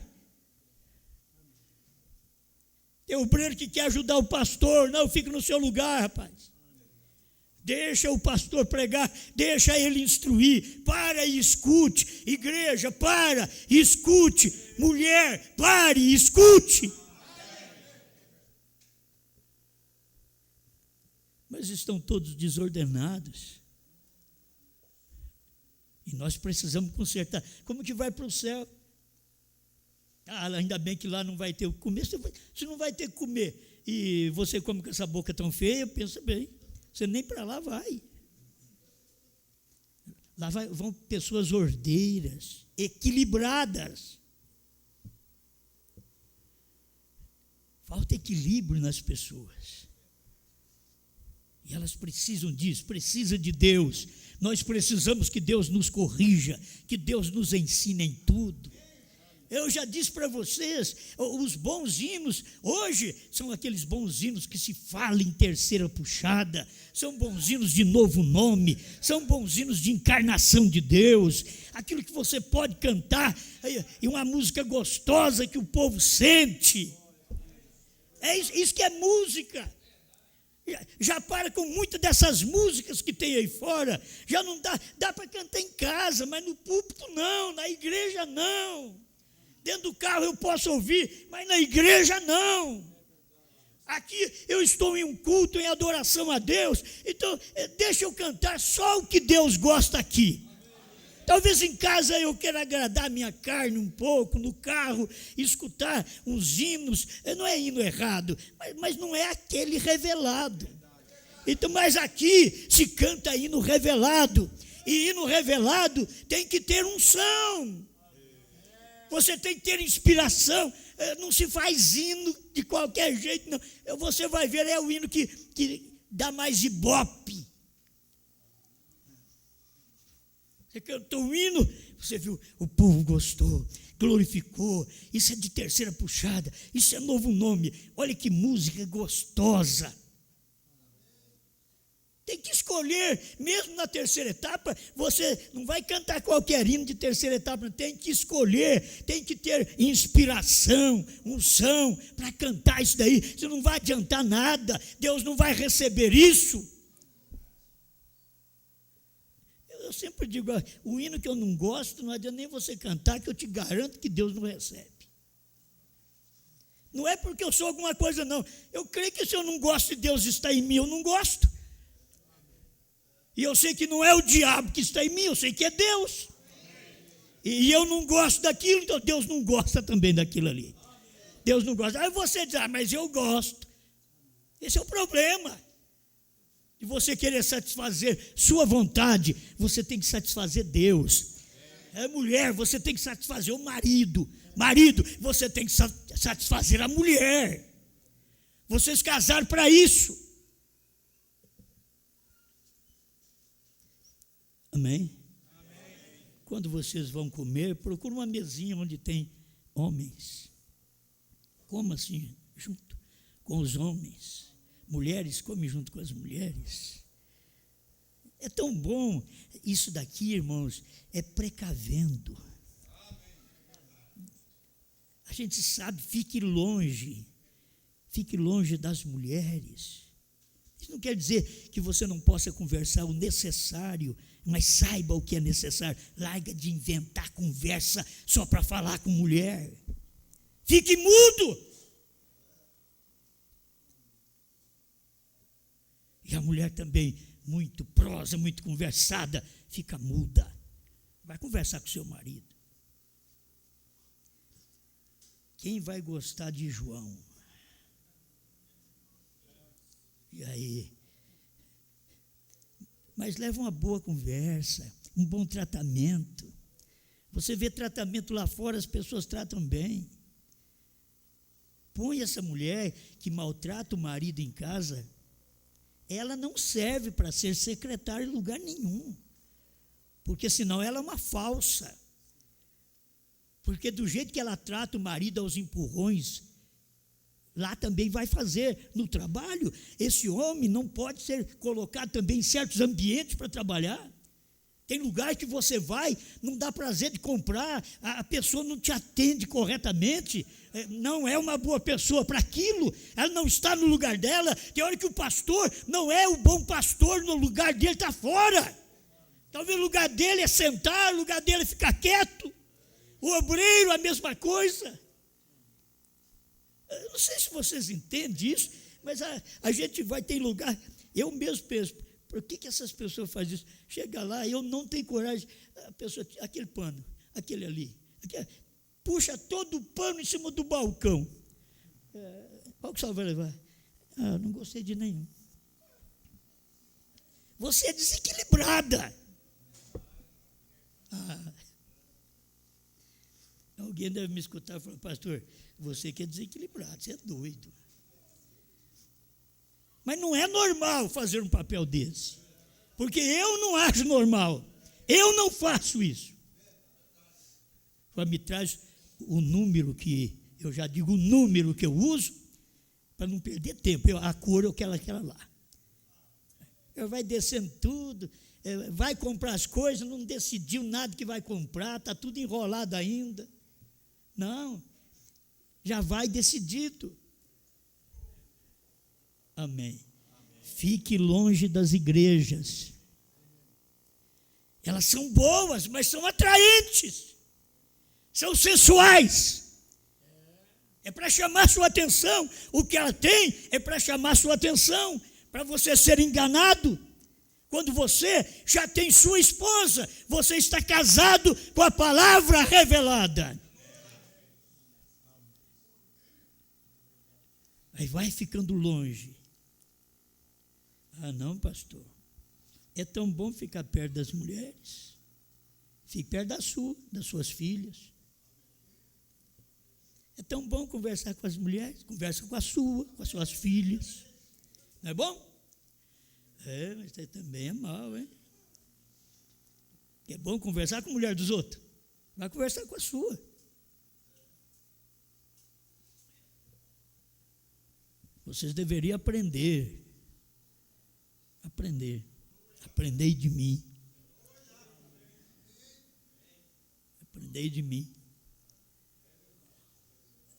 Tem obreiro que quer ajudar o pastor, não, fica no seu lugar, rapaz. Deixa o pastor pregar, deixa ele instruir, para e escute. Igreja, para e escute. Mulher, pare e escute. Mas estão todos desordenados. E nós precisamos consertar. Como que vai para o céu? Ainda bem que lá não vai ter o que comer. Você não vai ter que comer. E você come com essa boca tão feia, pensa bem. Você nem para lá vai. Lá vão pessoas ordeiras, equilibradas. Falta equilíbrio nas pessoas. E elas precisam disso, precisam de Deus. Nós precisamos que Deus nos corrija, que Deus nos ensine em tudo. Eu já disse para vocês, os bons hinos, hoje, são aqueles bons hinos que se fala em terceira puxada, são bons hinos de novo nome, são bons hinos de encarnação de Deus, aquilo que você pode cantar, e uma música gostosa que o povo sente. É isso que é música. Já para com muitas dessas músicas que tem aí fora, já não dá para cantar em casa, mas no púlpito não, na igreja não. Dentro do carro eu posso ouvir, mas na igreja não. Aqui eu estou em um culto, em adoração a Deus, então deixa eu cantar só o que Deus gosta aqui. Talvez em casa eu queira agradar a minha carne um pouco, no carro, escutar uns hinos, não é hino errado, mas não é aquele revelado. Então, mas aqui se canta hino revelado, e hino revelado tem que ter unção. Você tem que ter inspiração, não se faz hino de qualquer jeito, não. Você vai ver, é o hino que dá mais ibope. Você cantou um hino, você viu, o povo gostou, glorificou, isso é de terceira puxada, isso é novo nome, olha que música gostosa. Tem que escolher, mesmo na terceira etapa, você não vai cantar qualquer hino de terceira etapa, tem que escolher, tem que ter inspiração, unção, para cantar isso daí, você não vai adiantar nada, Deus não vai receber isso. Eu sempre digo, o hino que eu não gosto, não adianta nem você cantar, que eu te garanto que Deus não recebe. Não é porque eu sou alguma coisa, não. Eu creio que se eu não gosto de Deus está em mim, eu não gosto. E eu sei que não é o diabo que está em mim, eu sei que é Deus. E eu não gosto daquilo, então Deus não gosta também daquilo ali. Deus não gosta. Aí você diz, mas eu gosto. Esse é o problema. De você querer satisfazer sua vontade, você tem que satisfazer Deus. Mulher, você tem que satisfazer o marido. Marido, você tem que satisfazer a mulher. Vocês casaram para isso. Amém? Quando vocês vão comer, procura uma mesinha onde tem homens. Coma assim, junto com os homens. mulheres comem junto com as mulheres. É tão bom. Isso daqui, irmãos, é precavendo. A gente sabe, fique longe das mulheres. Isso não quer dizer que você não possa conversar o necessário, mas saiba o que é necessário. Larga de inventar conversa só para falar com mulher. Fique mudo. E a mulher também, muito prosa, muito conversada, fica muda. Vai conversar com seu marido. Quem vai gostar de João? E aí? Mas leva uma boa conversa, um bom tratamento. Você vê tratamento lá fora, as pessoas tratam bem. Põe essa mulher que maltrata o marido em casa, ela não serve para ser secretária em lugar nenhum, porque senão ela é uma falsa. Porque do jeito que ela trata o marido aos empurrões, lá também vai fazer no trabalho. Esse homem não pode ser colocado também em certos ambientes para trabalhar. Tem lugar que você vai, não dá prazer de comprar, a pessoa não te atende corretamente, não é uma boa pessoa para aquilo, ela não está no lugar dela. Tem hora que o pastor não é o bom pastor, no lugar dele está fora. Talvez o lugar dele é sentar, o lugar dele é ficar quieto. O obreiro, a mesma coisa. Eu não sei se vocês entendem isso, mas a gente vai ter lugar. Eu mesmo penso, por que essas pessoas fazem isso? Chega lá, eu não tenho coragem. A pessoa, aquele pano, aquele ali, puxa todo o pano em cima do balcão. Qual que você vai levar? Não gostei de nenhum. Você é desequilibrada. Alguém deve me escutar e falar, pastor, você que é desequilibrado, você é doido. Mas não é normal fazer um papel desse, porque eu não acho normal, eu não faço isso. Me traz o número que, eu já digo o número que eu uso, para não perder tempo, a cor eu quero aquela lá. Vai descendo tudo, vai comprar as coisas, não decidiu nada que vai comprar, está tudo enrolado ainda. Não, já vai decidido. Amém. Fique longe das igrejas. Elas são boas, mas são atraentes. São sensuais. É para chamar sua atenção. O que ela tem é para chamar sua atenção, para você ser enganado. Quando você já tem sua esposa, você está casado com a palavra revelada. Aí vai ficando longe. Não, pastor. É tão bom ficar perto das mulheres. Fique perto das suas filhas. É tão bom conversar com as mulheres. Conversa com as suas filhas. Não é bom? Mas você também é mau, hein? É bom conversar com a mulher dos outros. Vai conversar com a sua. Vocês deveriam aprender. Aprendei de mim. Aprendei de mim.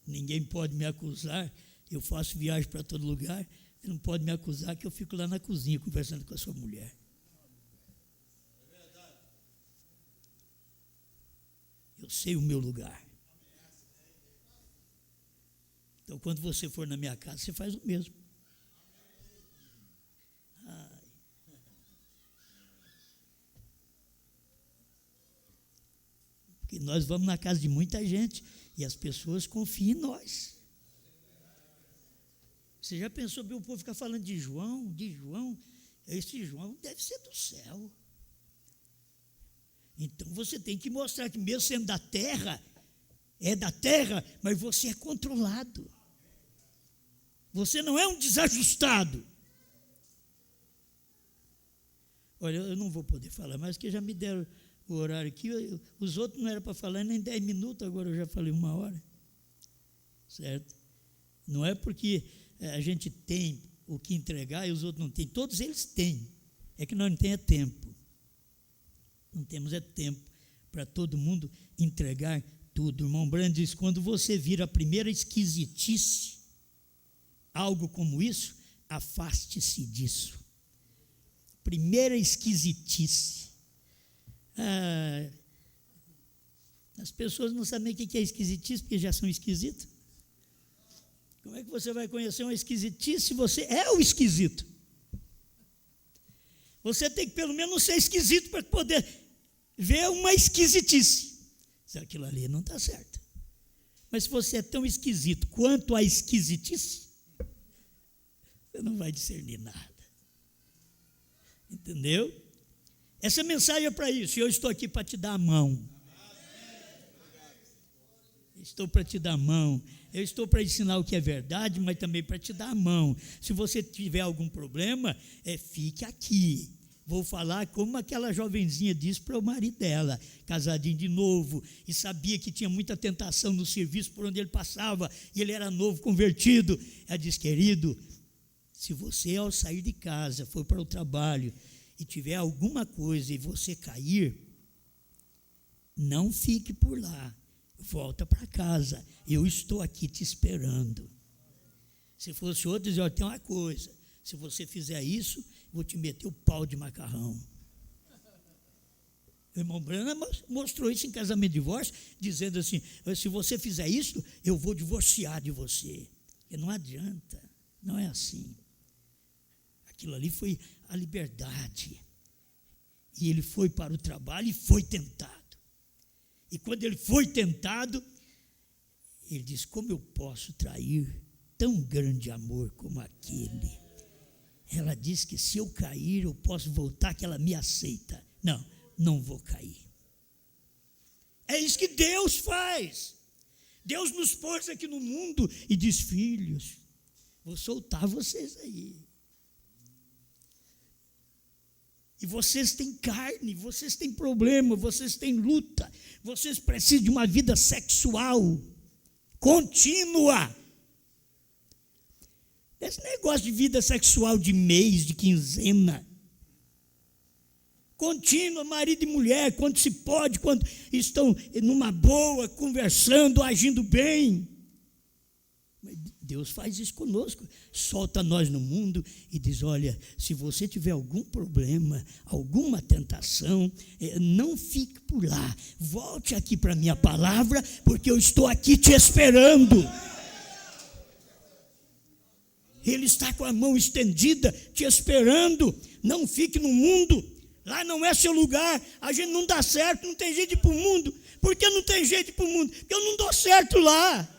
Ninguém pode me acusar. Eu faço viagem para todo lugar. Você não pode me acusar que eu fico lá na cozinha conversando com a sua mulher. Eu sei o meu lugar. Então, quando você for na minha casa, você faz o mesmo. Porque nós vamos na casa de muita gente e as pessoas confiam em nós. Você já pensou, o povo ficar falando de João? Esse João deve ser do céu. Então você tem que mostrar que mesmo sendo da terra, é da terra, mas você é controlado. Você não é um desajustado. Olha, eu não vou poder falar mais, porque já me deram o horário aqui. Os outros não eram para falar nem 10 minutos, agora eu já falei 1 hora. Certo? Não é porque a gente tem o que entregar e os outros não têm. Todos eles têm. É que nós não temos tempo. Não temos tempo para todo mundo entregar tudo. O irmão Brando diz, quando você vira a primeira esquisitice, algo como isso, afaste-se disso. Primeira esquisitice. As pessoas não sabem o que é esquisitice, porque já são esquisitas. Como é que você vai conhecer uma esquisitice se você é o esquisito? Você tem que pelo menos ser esquisito para poder ver uma esquisitice. Se aquilo ali não está certo. Mas se você é tão esquisito quanto a esquisitice, você não vai discernir nada. Entendeu? Essa mensagem é para isso. E eu estou aqui para te dar a mão. Estou para te dar a mão. Eu estou para ensinar o que é verdade, mas também para te dar a mão. Se você tiver algum problema, fique aqui. Vou falar como aquela jovenzinha disse para o marido dela, casadinho de novo, e sabia que tinha muita tentação no serviço por onde ele passava, e ele era novo, convertido. Ela disse, querido, se você ao sair de casa, for para o trabalho, e tiver alguma coisa e você cair, não fique por lá. Volta para casa, eu estou aqui te esperando. Se fosse outro, dizia, tem uma coisa, se você fizer isso, vou te meter o pau de macarrão. O irmão Brana mostrou isso em casamento de divórcio, dizendo assim, se você fizer isso, eu vou divorciar de você. E não adianta, não é assim. Aquilo ali foi a liberdade. E ele foi para o trabalho e foi tentado. E quando ele foi tentado, ele disse, como eu posso trair tão grande amor como aquele? Ela disse que se eu cair, eu posso voltar, que ela me aceita. Não, não vou cair. É isso que Deus faz. Deus nos pôs aqui no mundo e diz, filhos, vou soltar vocês aí. E vocês têm carne, vocês têm problema, vocês têm luta, vocês precisam de uma vida sexual contínua. Esse negócio de vida sexual de mês, de quinzena, contínua, marido e mulher, quando se pode, quando estão numa boa, conversando, agindo bem. Deus faz isso conosco, solta nós no mundo e diz, olha, se você tiver algum problema, alguma tentação, não fique por lá, volte aqui para a minha palavra, porque eu estou aqui te esperando. Ele está com a mão estendida, te esperando, não fique no mundo, lá não é seu lugar, a gente não dá certo, não tem jeito de ir para o mundo. Por que não tem jeito de ir para o mundo? Porque eu não dou certo lá.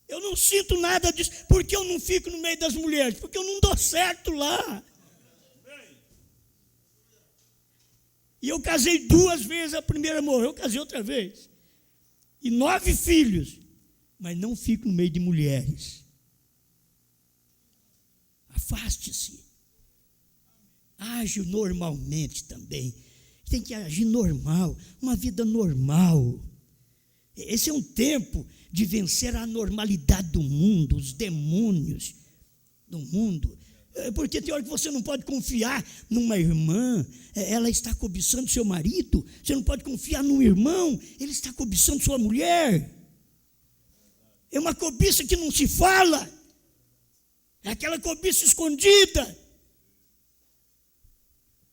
Eu não sinto nada disso, porque eu não fico no meio das mulheres, porque eu não dou certo lá. E eu casei 2 vezes, a primeira morreu, eu casei outra vez. E 9 filhos, mas não fico no meio de mulheres. Afaste-se. Age normalmente também. Tem que agir normal, uma vida normal. Esse é um tempo de vencer a anormalidade do mundo, os demônios do mundo. Porque tem hora que você não pode confiar numa irmã, ela está cobiçando seu marido. Você não pode confiar num irmão, ele está cobiçando sua mulher. É uma cobiça que não se fala, é aquela cobiça escondida.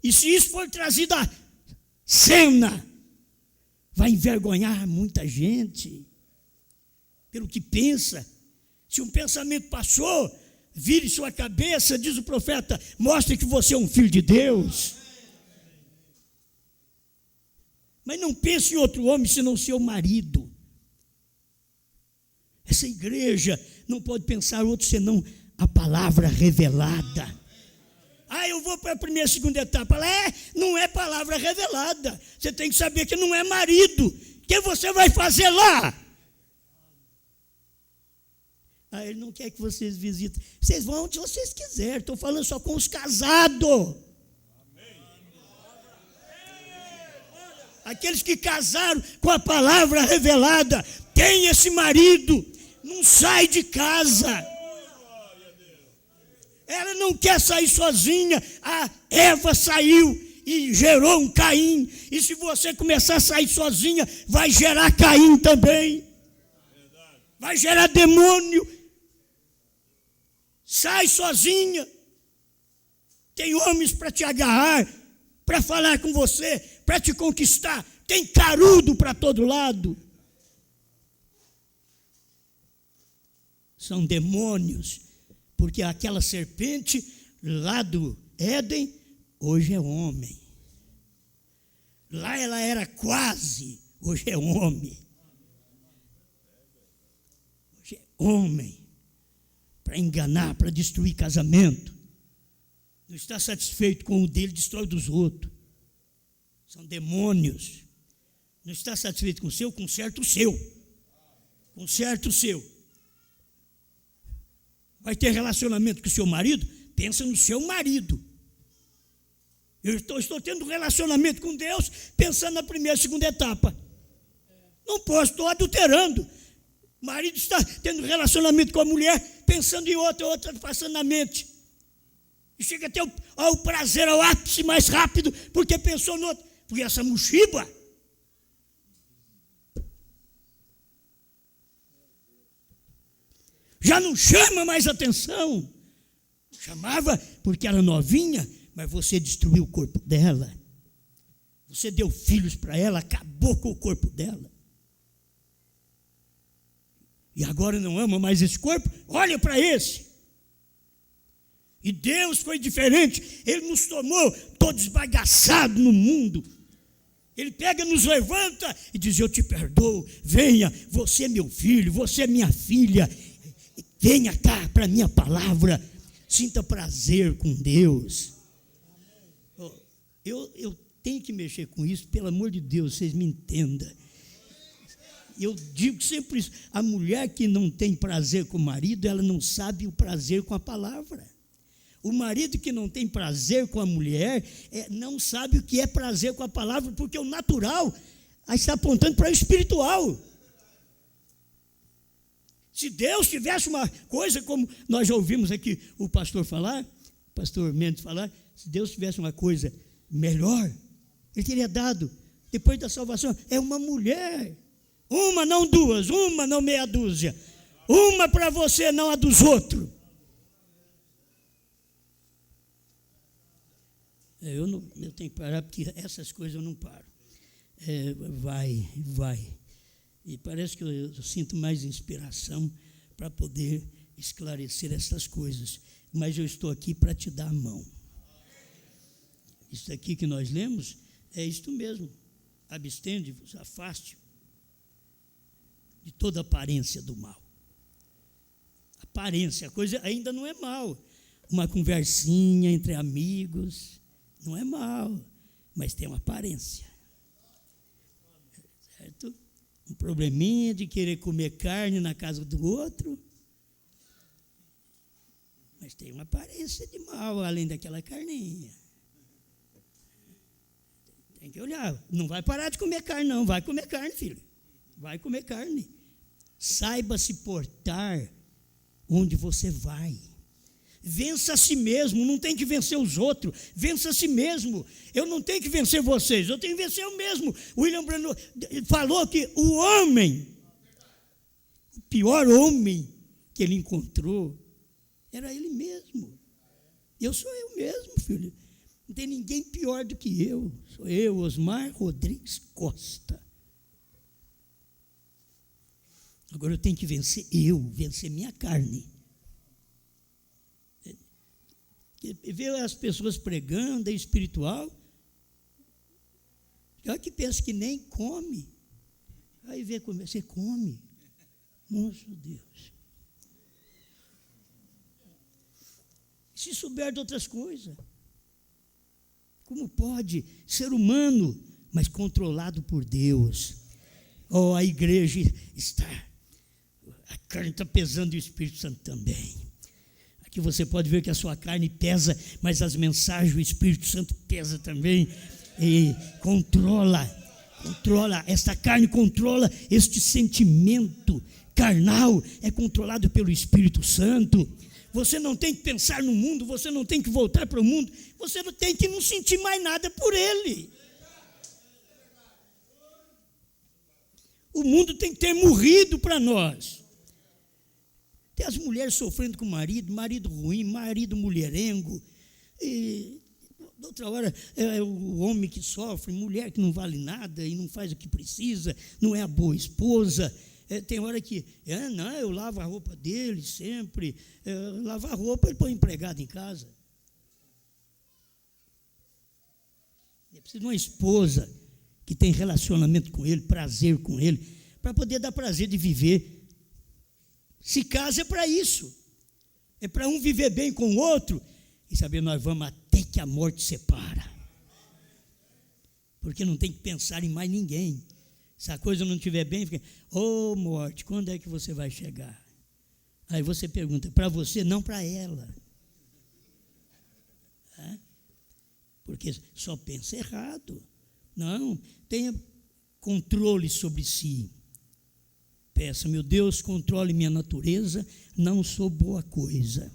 E se isso for trazido à cena, vai envergonhar muita gente, pelo que pensa. Se um pensamento passou, vire sua cabeça, diz o profeta, mostre que você é um filho de Deus. Mas não pense em outro homem senão seu marido. Essa igreja não pode pensar outro senão a palavra revelada. Eu vou para a primeira e segunda etapa. Não é palavra revelada. Você tem que saber que não é marido. O que você vai fazer lá? Ele não quer que vocês visitem. Vocês vão onde vocês quiserem. Estou falando só com os casados. Aqueles que casaram com a palavra revelada. Tem esse marido. Não sai de casa. Ela não quer sair sozinha. A Eva saiu e gerou um Caim. E se você começar a sair sozinha, vai gerar Caim também. Vai gerar demônio. Sai sozinha. Tem homens para te agarrar, para falar com você, para te conquistar. Tem carudo para todo lado. São demônios, porque aquela serpente lá do Éden, hoje é homem. Lá ela era quase, hoje é homem. Hoje é homem, para enganar, para destruir casamento. Não está satisfeito com o dele, destrói dos outros. São demônios. Não está satisfeito com o seu, conserta o seu. Conserta o seu. Vai ter relacionamento com o seu marido? Pensa no seu marido. Eu estou tendo um relacionamento com Deus, pensando na primeira e segunda etapa. Não posso, estou adulterando. O marido está tendo relacionamento com a mulher, pensando em outra passando na mente. E chega até ao prazer, ao ápice mais rápido, porque pensou no outro. Porque essa mochiba já não chama mais atenção. Chamava porque era novinha, mas você destruiu o corpo dela. Você deu filhos para ela, acabou com o corpo dela. E agora não ama mais esse corpo? Olha para esse. E Deus foi diferente. Ele nos tomou todos esbagaçados no mundo. Ele pega, nos levanta e diz: eu te perdoo, venha, você é meu filho, você é minha filha. Venha cá para a minha palavra, sinta prazer com Deus. Eu tenho que mexer com isso, pelo amor de Deus, vocês me entendam. Eu digo sempre isso, a mulher que não tem prazer com o marido, ela não sabe o prazer com a palavra. O marido que não tem prazer com a mulher, não sabe o que é prazer com a palavra, porque o natural está apontando para o espiritual. Se Deus tivesse uma coisa, como nós já ouvimos aqui o pastor falar, o pastor Mendes falar, se Deus tivesse uma coisa melhor, Ele teria dado, depois da salvação, é uma mulher. Uma, não duas, uma, não meia dúzia. Uma para você, não a dos outros. Eu tenho que parar, porque essas coisas eu não paro. Vai. E parece que eu sinto mais inspiração para poder esclarecer essas coisas. Mas eu estou aqui para te dar a mão. Isso aqui que nós lemos é isto mesmo. Abstende-vos, afaste de toda aparência do mal. Aparência, a coisa ainda não é mal. Uma conversinha entre amigos não é mal, mas tem uma aparência. Certo? Um probleminha de querer comer carne na casa do outro, mas tem uma aparência de mal, além daquela carninha. Tem que olhar, não vai parar de comer carne não, vai comer carne, filho, vai comer carne. Saiba se portar onde você vai. Vença a si mesmo, não tem que vencer os outros, vença a si mesmo. Eu não tenho que vencer vocês, eu tenho que vencer eu mesmo. William Branham falou que o homem, o pior homem que ele encontrou, era ele mesmo. Eu sou eu mesmo, filho. Não tem ninguém pior do que eu. Sou eu, Osmar Rodrigues Costa. Agora eu tenho que vencer minha carne. Ver as pessoas pregando, é espiritual, já que pensa que nem come, aí vê como você come, nosso Deus. Se souber de outras coisas, como pode ser humano, mas controlado por Deus? A igreja está, a carne está pesando e o Espírito Santo também. Que você pode ver que a sua carne pesa, mas as mensagens, o Espírito Santo pesa também, e controla, esta carne controla este sentimento carnal, é controlado pelo Espírito Santo. Você não tem que pensar no mundo, você não tem que voltar para o mundo, você não tem que não sentir mais nada por ele. O mundo tem que ter morrido para nós. Tem as mulheres sofrendo com o marido ruim, marido mulherengo. E outra hora é o homem que sofre, mulher que não vale nada e não faz o que precisa, não é a boa esposa. Tem hora que, não, eu lavo a roupa dele sempre. Lavar a roupa, ele põe empregado em casa. Ele precisa de uma esposa que tem relacionamento com ele, prazer com ele, para poder dar prazer de viver. Se casa é para isso. É para um viver bem com o outro e saber, nós vamos até que a morte separa. Porque não tem que pensar em mais ninguém. Se a coisa não estiver bem, fica, morte, quando é que você vai chegar? Aí você pergunta, para você, não para ela. Porque só pensa errado. Não, tenha controle sobre si. Peça, meu Deus, controle minha natureza, não sou boa coisa.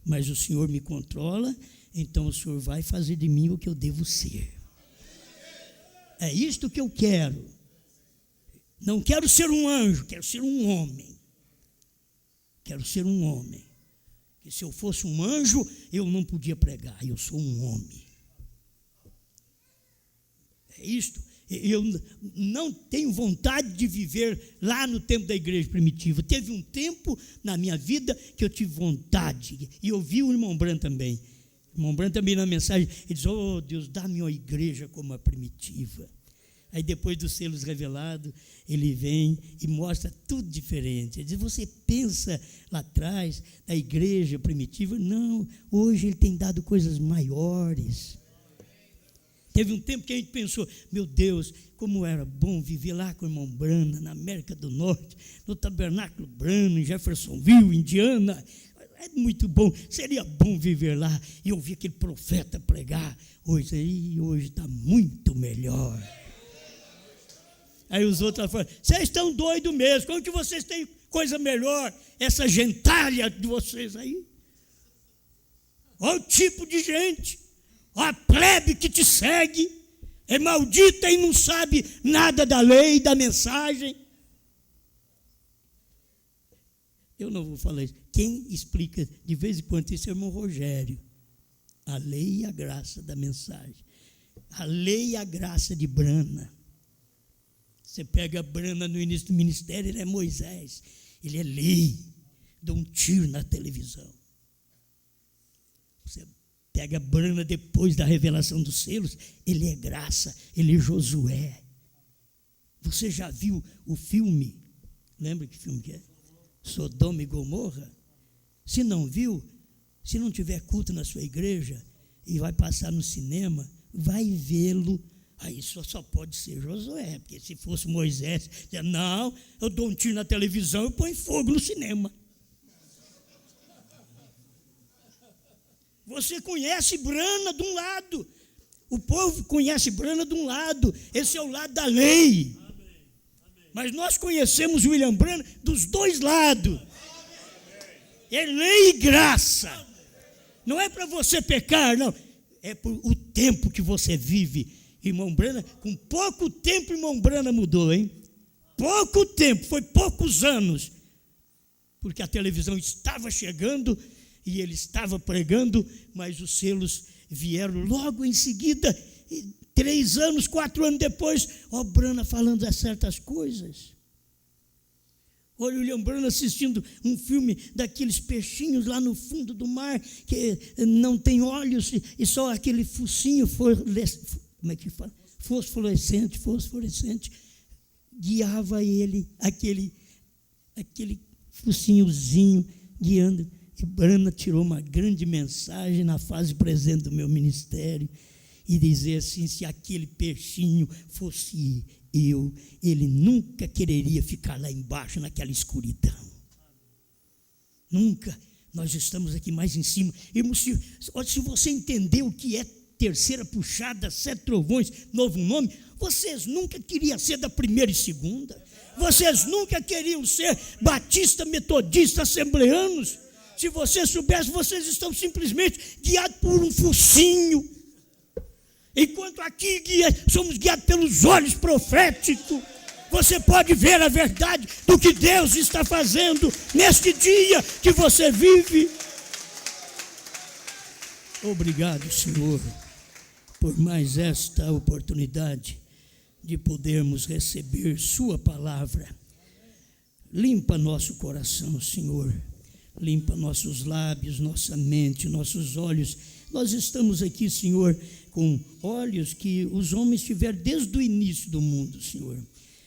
Mas o Senhor me controla, então o Senhor vai fazer de mim o que eu devo ser. É isto que eu quero. Não quero ser um anjo, quero ser um homem. Quero ser um homem. Que se eu fosse um anjo, eu não podia pregar, eu sou um homem. É isto. Eu não tenho vontade de viver lá no tempo da igreja primitiva. Teve um tempo na minha vida que eu tive vontade, e eu vi o irmão Branham também. O irmão Branham também na mensagem, ele diz, Deus, dá-me uma igreja como a primitiva. Aí depois dos selos revelados, ele vem e mostra tudo diferente. Ele diz, você pensa lá atrás da igreja primitiva? Não, hoje ele tem dado coisas maiores. Teve um tempo que a gente pensou, meu Deus, como era bom viver lá com o irmão Branham, na América do Norte, no Tabernáculo Branham, em Jeffersonville, Indiana. É muito bom, seria bom viver lá e ouvir aquele profeta pregar. Hoje está muito melhor. Aí os outros falam, vocês estão doidos mesmo, como que vocês têm coisa melhor, essa gentalha de vocês aí? Olha o tipo de gente, olha a plebe que te segue, é maldita e não sabe nada da lei, da mensagem. Eu não vou falar isso. Quem explica de vez em quando isso é o irmão Rogério. A lei e a graça da mensagem. A lei e a graça de Brana. Você pega a Brana no início do ministério, ele é Moisés, ele é lei, dá um tiro na televisão. Você pega a Brana depois da revelação dos selos, ele é graça, ele é Josué. Você já viu o filme? Lembra que filme que é? Sodoma e Gomorra? Se não viu, se não tiver culto na sua igreja e vai passar no cinema, vai vê-lo. Aí só pode ser Josué, porque se fosse Moisés, dizia, não, eu dou um tiro na televisão e põe fogo no cinema. Você conhece Brana de um lado, o povo conhece Brana de um lado, esse é o lado da lei. Mas nós conhecemos William Branham dos dois lados. É lei e graça. Não é para você pecar, não. É por o tempo que você vive. Irmão Branham, com pouco tempo, irmão Branham mudou, hein? Pouco tempo, foi poucos anos. Porque a televisão estava chegando e ele estava pregando, mas os selos vieram logo em seguida. 3 anos, 4 anos depois, Branham falando certas coisas. Olha o William Branham assistindo um filme daqueles peixinhos lá no fundo do mar, que não tem olhos e só aquele focinho como é que fala? Fosforescente, guiava ele, aquele focinhozinho guiando. E Branham tirou uma grande mensagem na fase presente do meu ministério e dizer assim, se aquele peixinho fosse eu, ele nunca quereria ficar lá embaixo naquela escuridão. Nunca. Nós estamos aqui mais em cima. Irmão, se você entender o que é terceira puxada, 7 trovões, novo nome, vocês nunca queriam ser da primeira e segunda. Vocês nunca queriam ser batista, metodista, assembleanos. Se você soubesse, vocês estão simplesmente guiados por um focinho. Enquanto aqui somos guiados pelos olhos proféticos. Você pode ver a verdade do que Deus está fazendo neste dia que você vive. Obrigado, Senhor, por mais esta oportunidade de podermos receber sua palavra. Limpa nosso coração, Senhor. Limpa nossos lábios, nossa mente, nossos olhos. Nós estamos aqui, Senhor, com olhos que os homens tiveram desde o início do mundo, Senhor.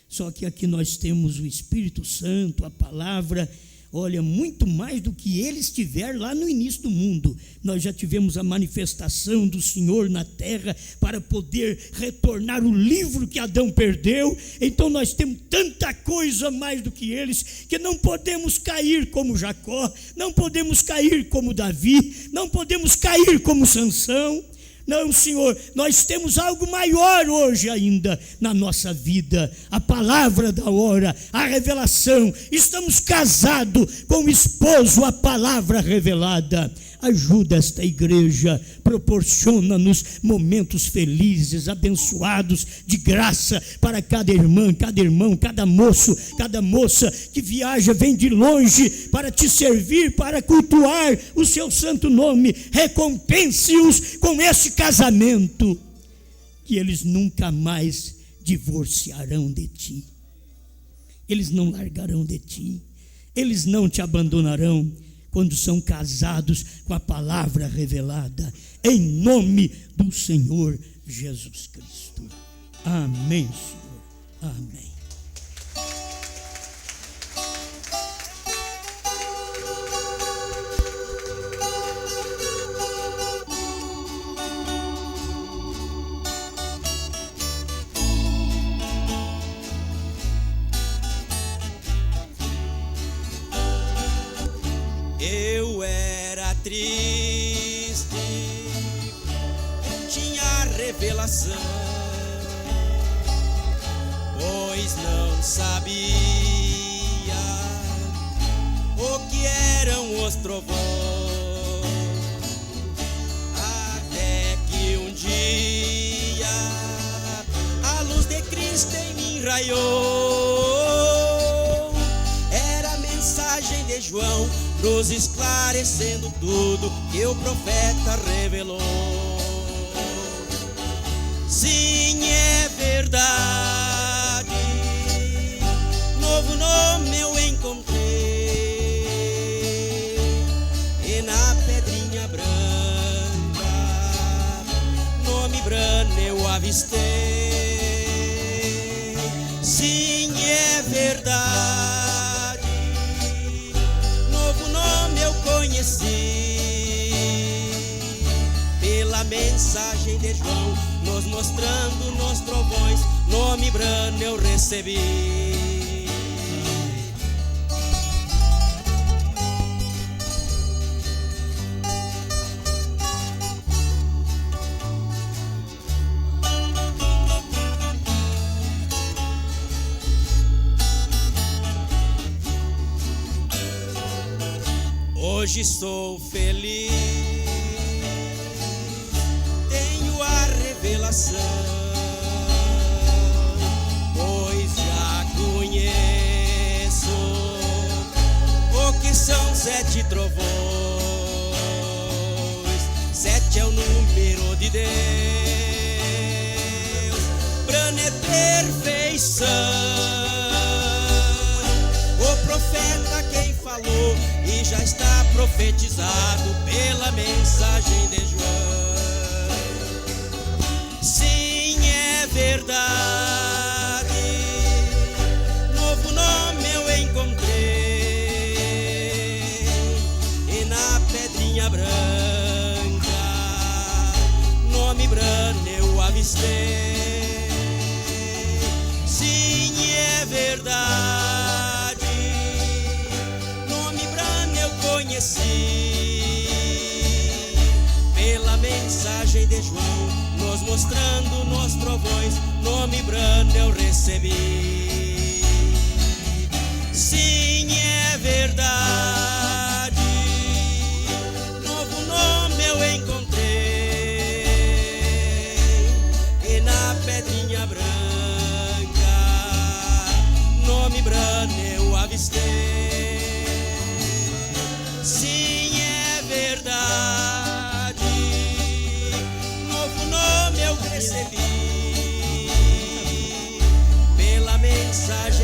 Só que aqui nós temos o Espírito Santo, a palavra, olha, muito mais do que eles tiveram lá no início do mundo. Nós já tivemos a manifestação do Senhor na terra para poder retornar o livro que Adão perdeu. Então nós temos tanta coisa mais do que eles, que não podemos cair como Jacó, não podemos cair como Davi, não podemos cair como Sansão. Não, Senhor, nós temos algo maior hoje ainda na nossa vida, a palavra da hora, a revelação. Estamos casados com o esposo, a palavra revelada. Ajuda esta igreja, proporciona-nos momentos felizes, abençoados, de graça para cada irmã, cada irmão, cada moço, cada moça que viaja, vem de longe para te servir, para cultuar o seu santo nome. Recompense-os com esse casamento, que eles nunca mais divorciarão de ti, eles não largarão de ti, eles não te abandonarão, quando são casados com a palavra revelada, em nome do Senhor Jesus Cristo. Amém, Senhor. Amém. Eu era triste, tinha revelação, pois não sabia o que eram os trovões, até que um dia a luz de Cristo em mim raiou. Era a mensagem de João, nos esclarecendo tudo que o profeta revelou. Sim, é verdade, novo nome eu encontrei, e na pedrinha branca, nome branco eu avistei. Sim, é verdade, conheci pela mensagem de João, nos mostrando nos trovões, nome branco eu recebi. Hoje sou feliz, tenho a revelação, pois já conheço o que são 7 trovões. 7 é o número de Deus, branco é perfeição. O profeta quem falou e já está profetizado pela mensagem de João. Sim, é verdade, novo nome eu encontrei, e na pedrinha branca, nome branco eu avistei. Sim, é verdade, conheci pela mensagem de João, nos mostrando nos trovões, nome branco eu recebi. Sim, é verdade, pedrinha branca, nome Brano eu avistei. Sim, é verdade, novo nome eu recebi pela mensagem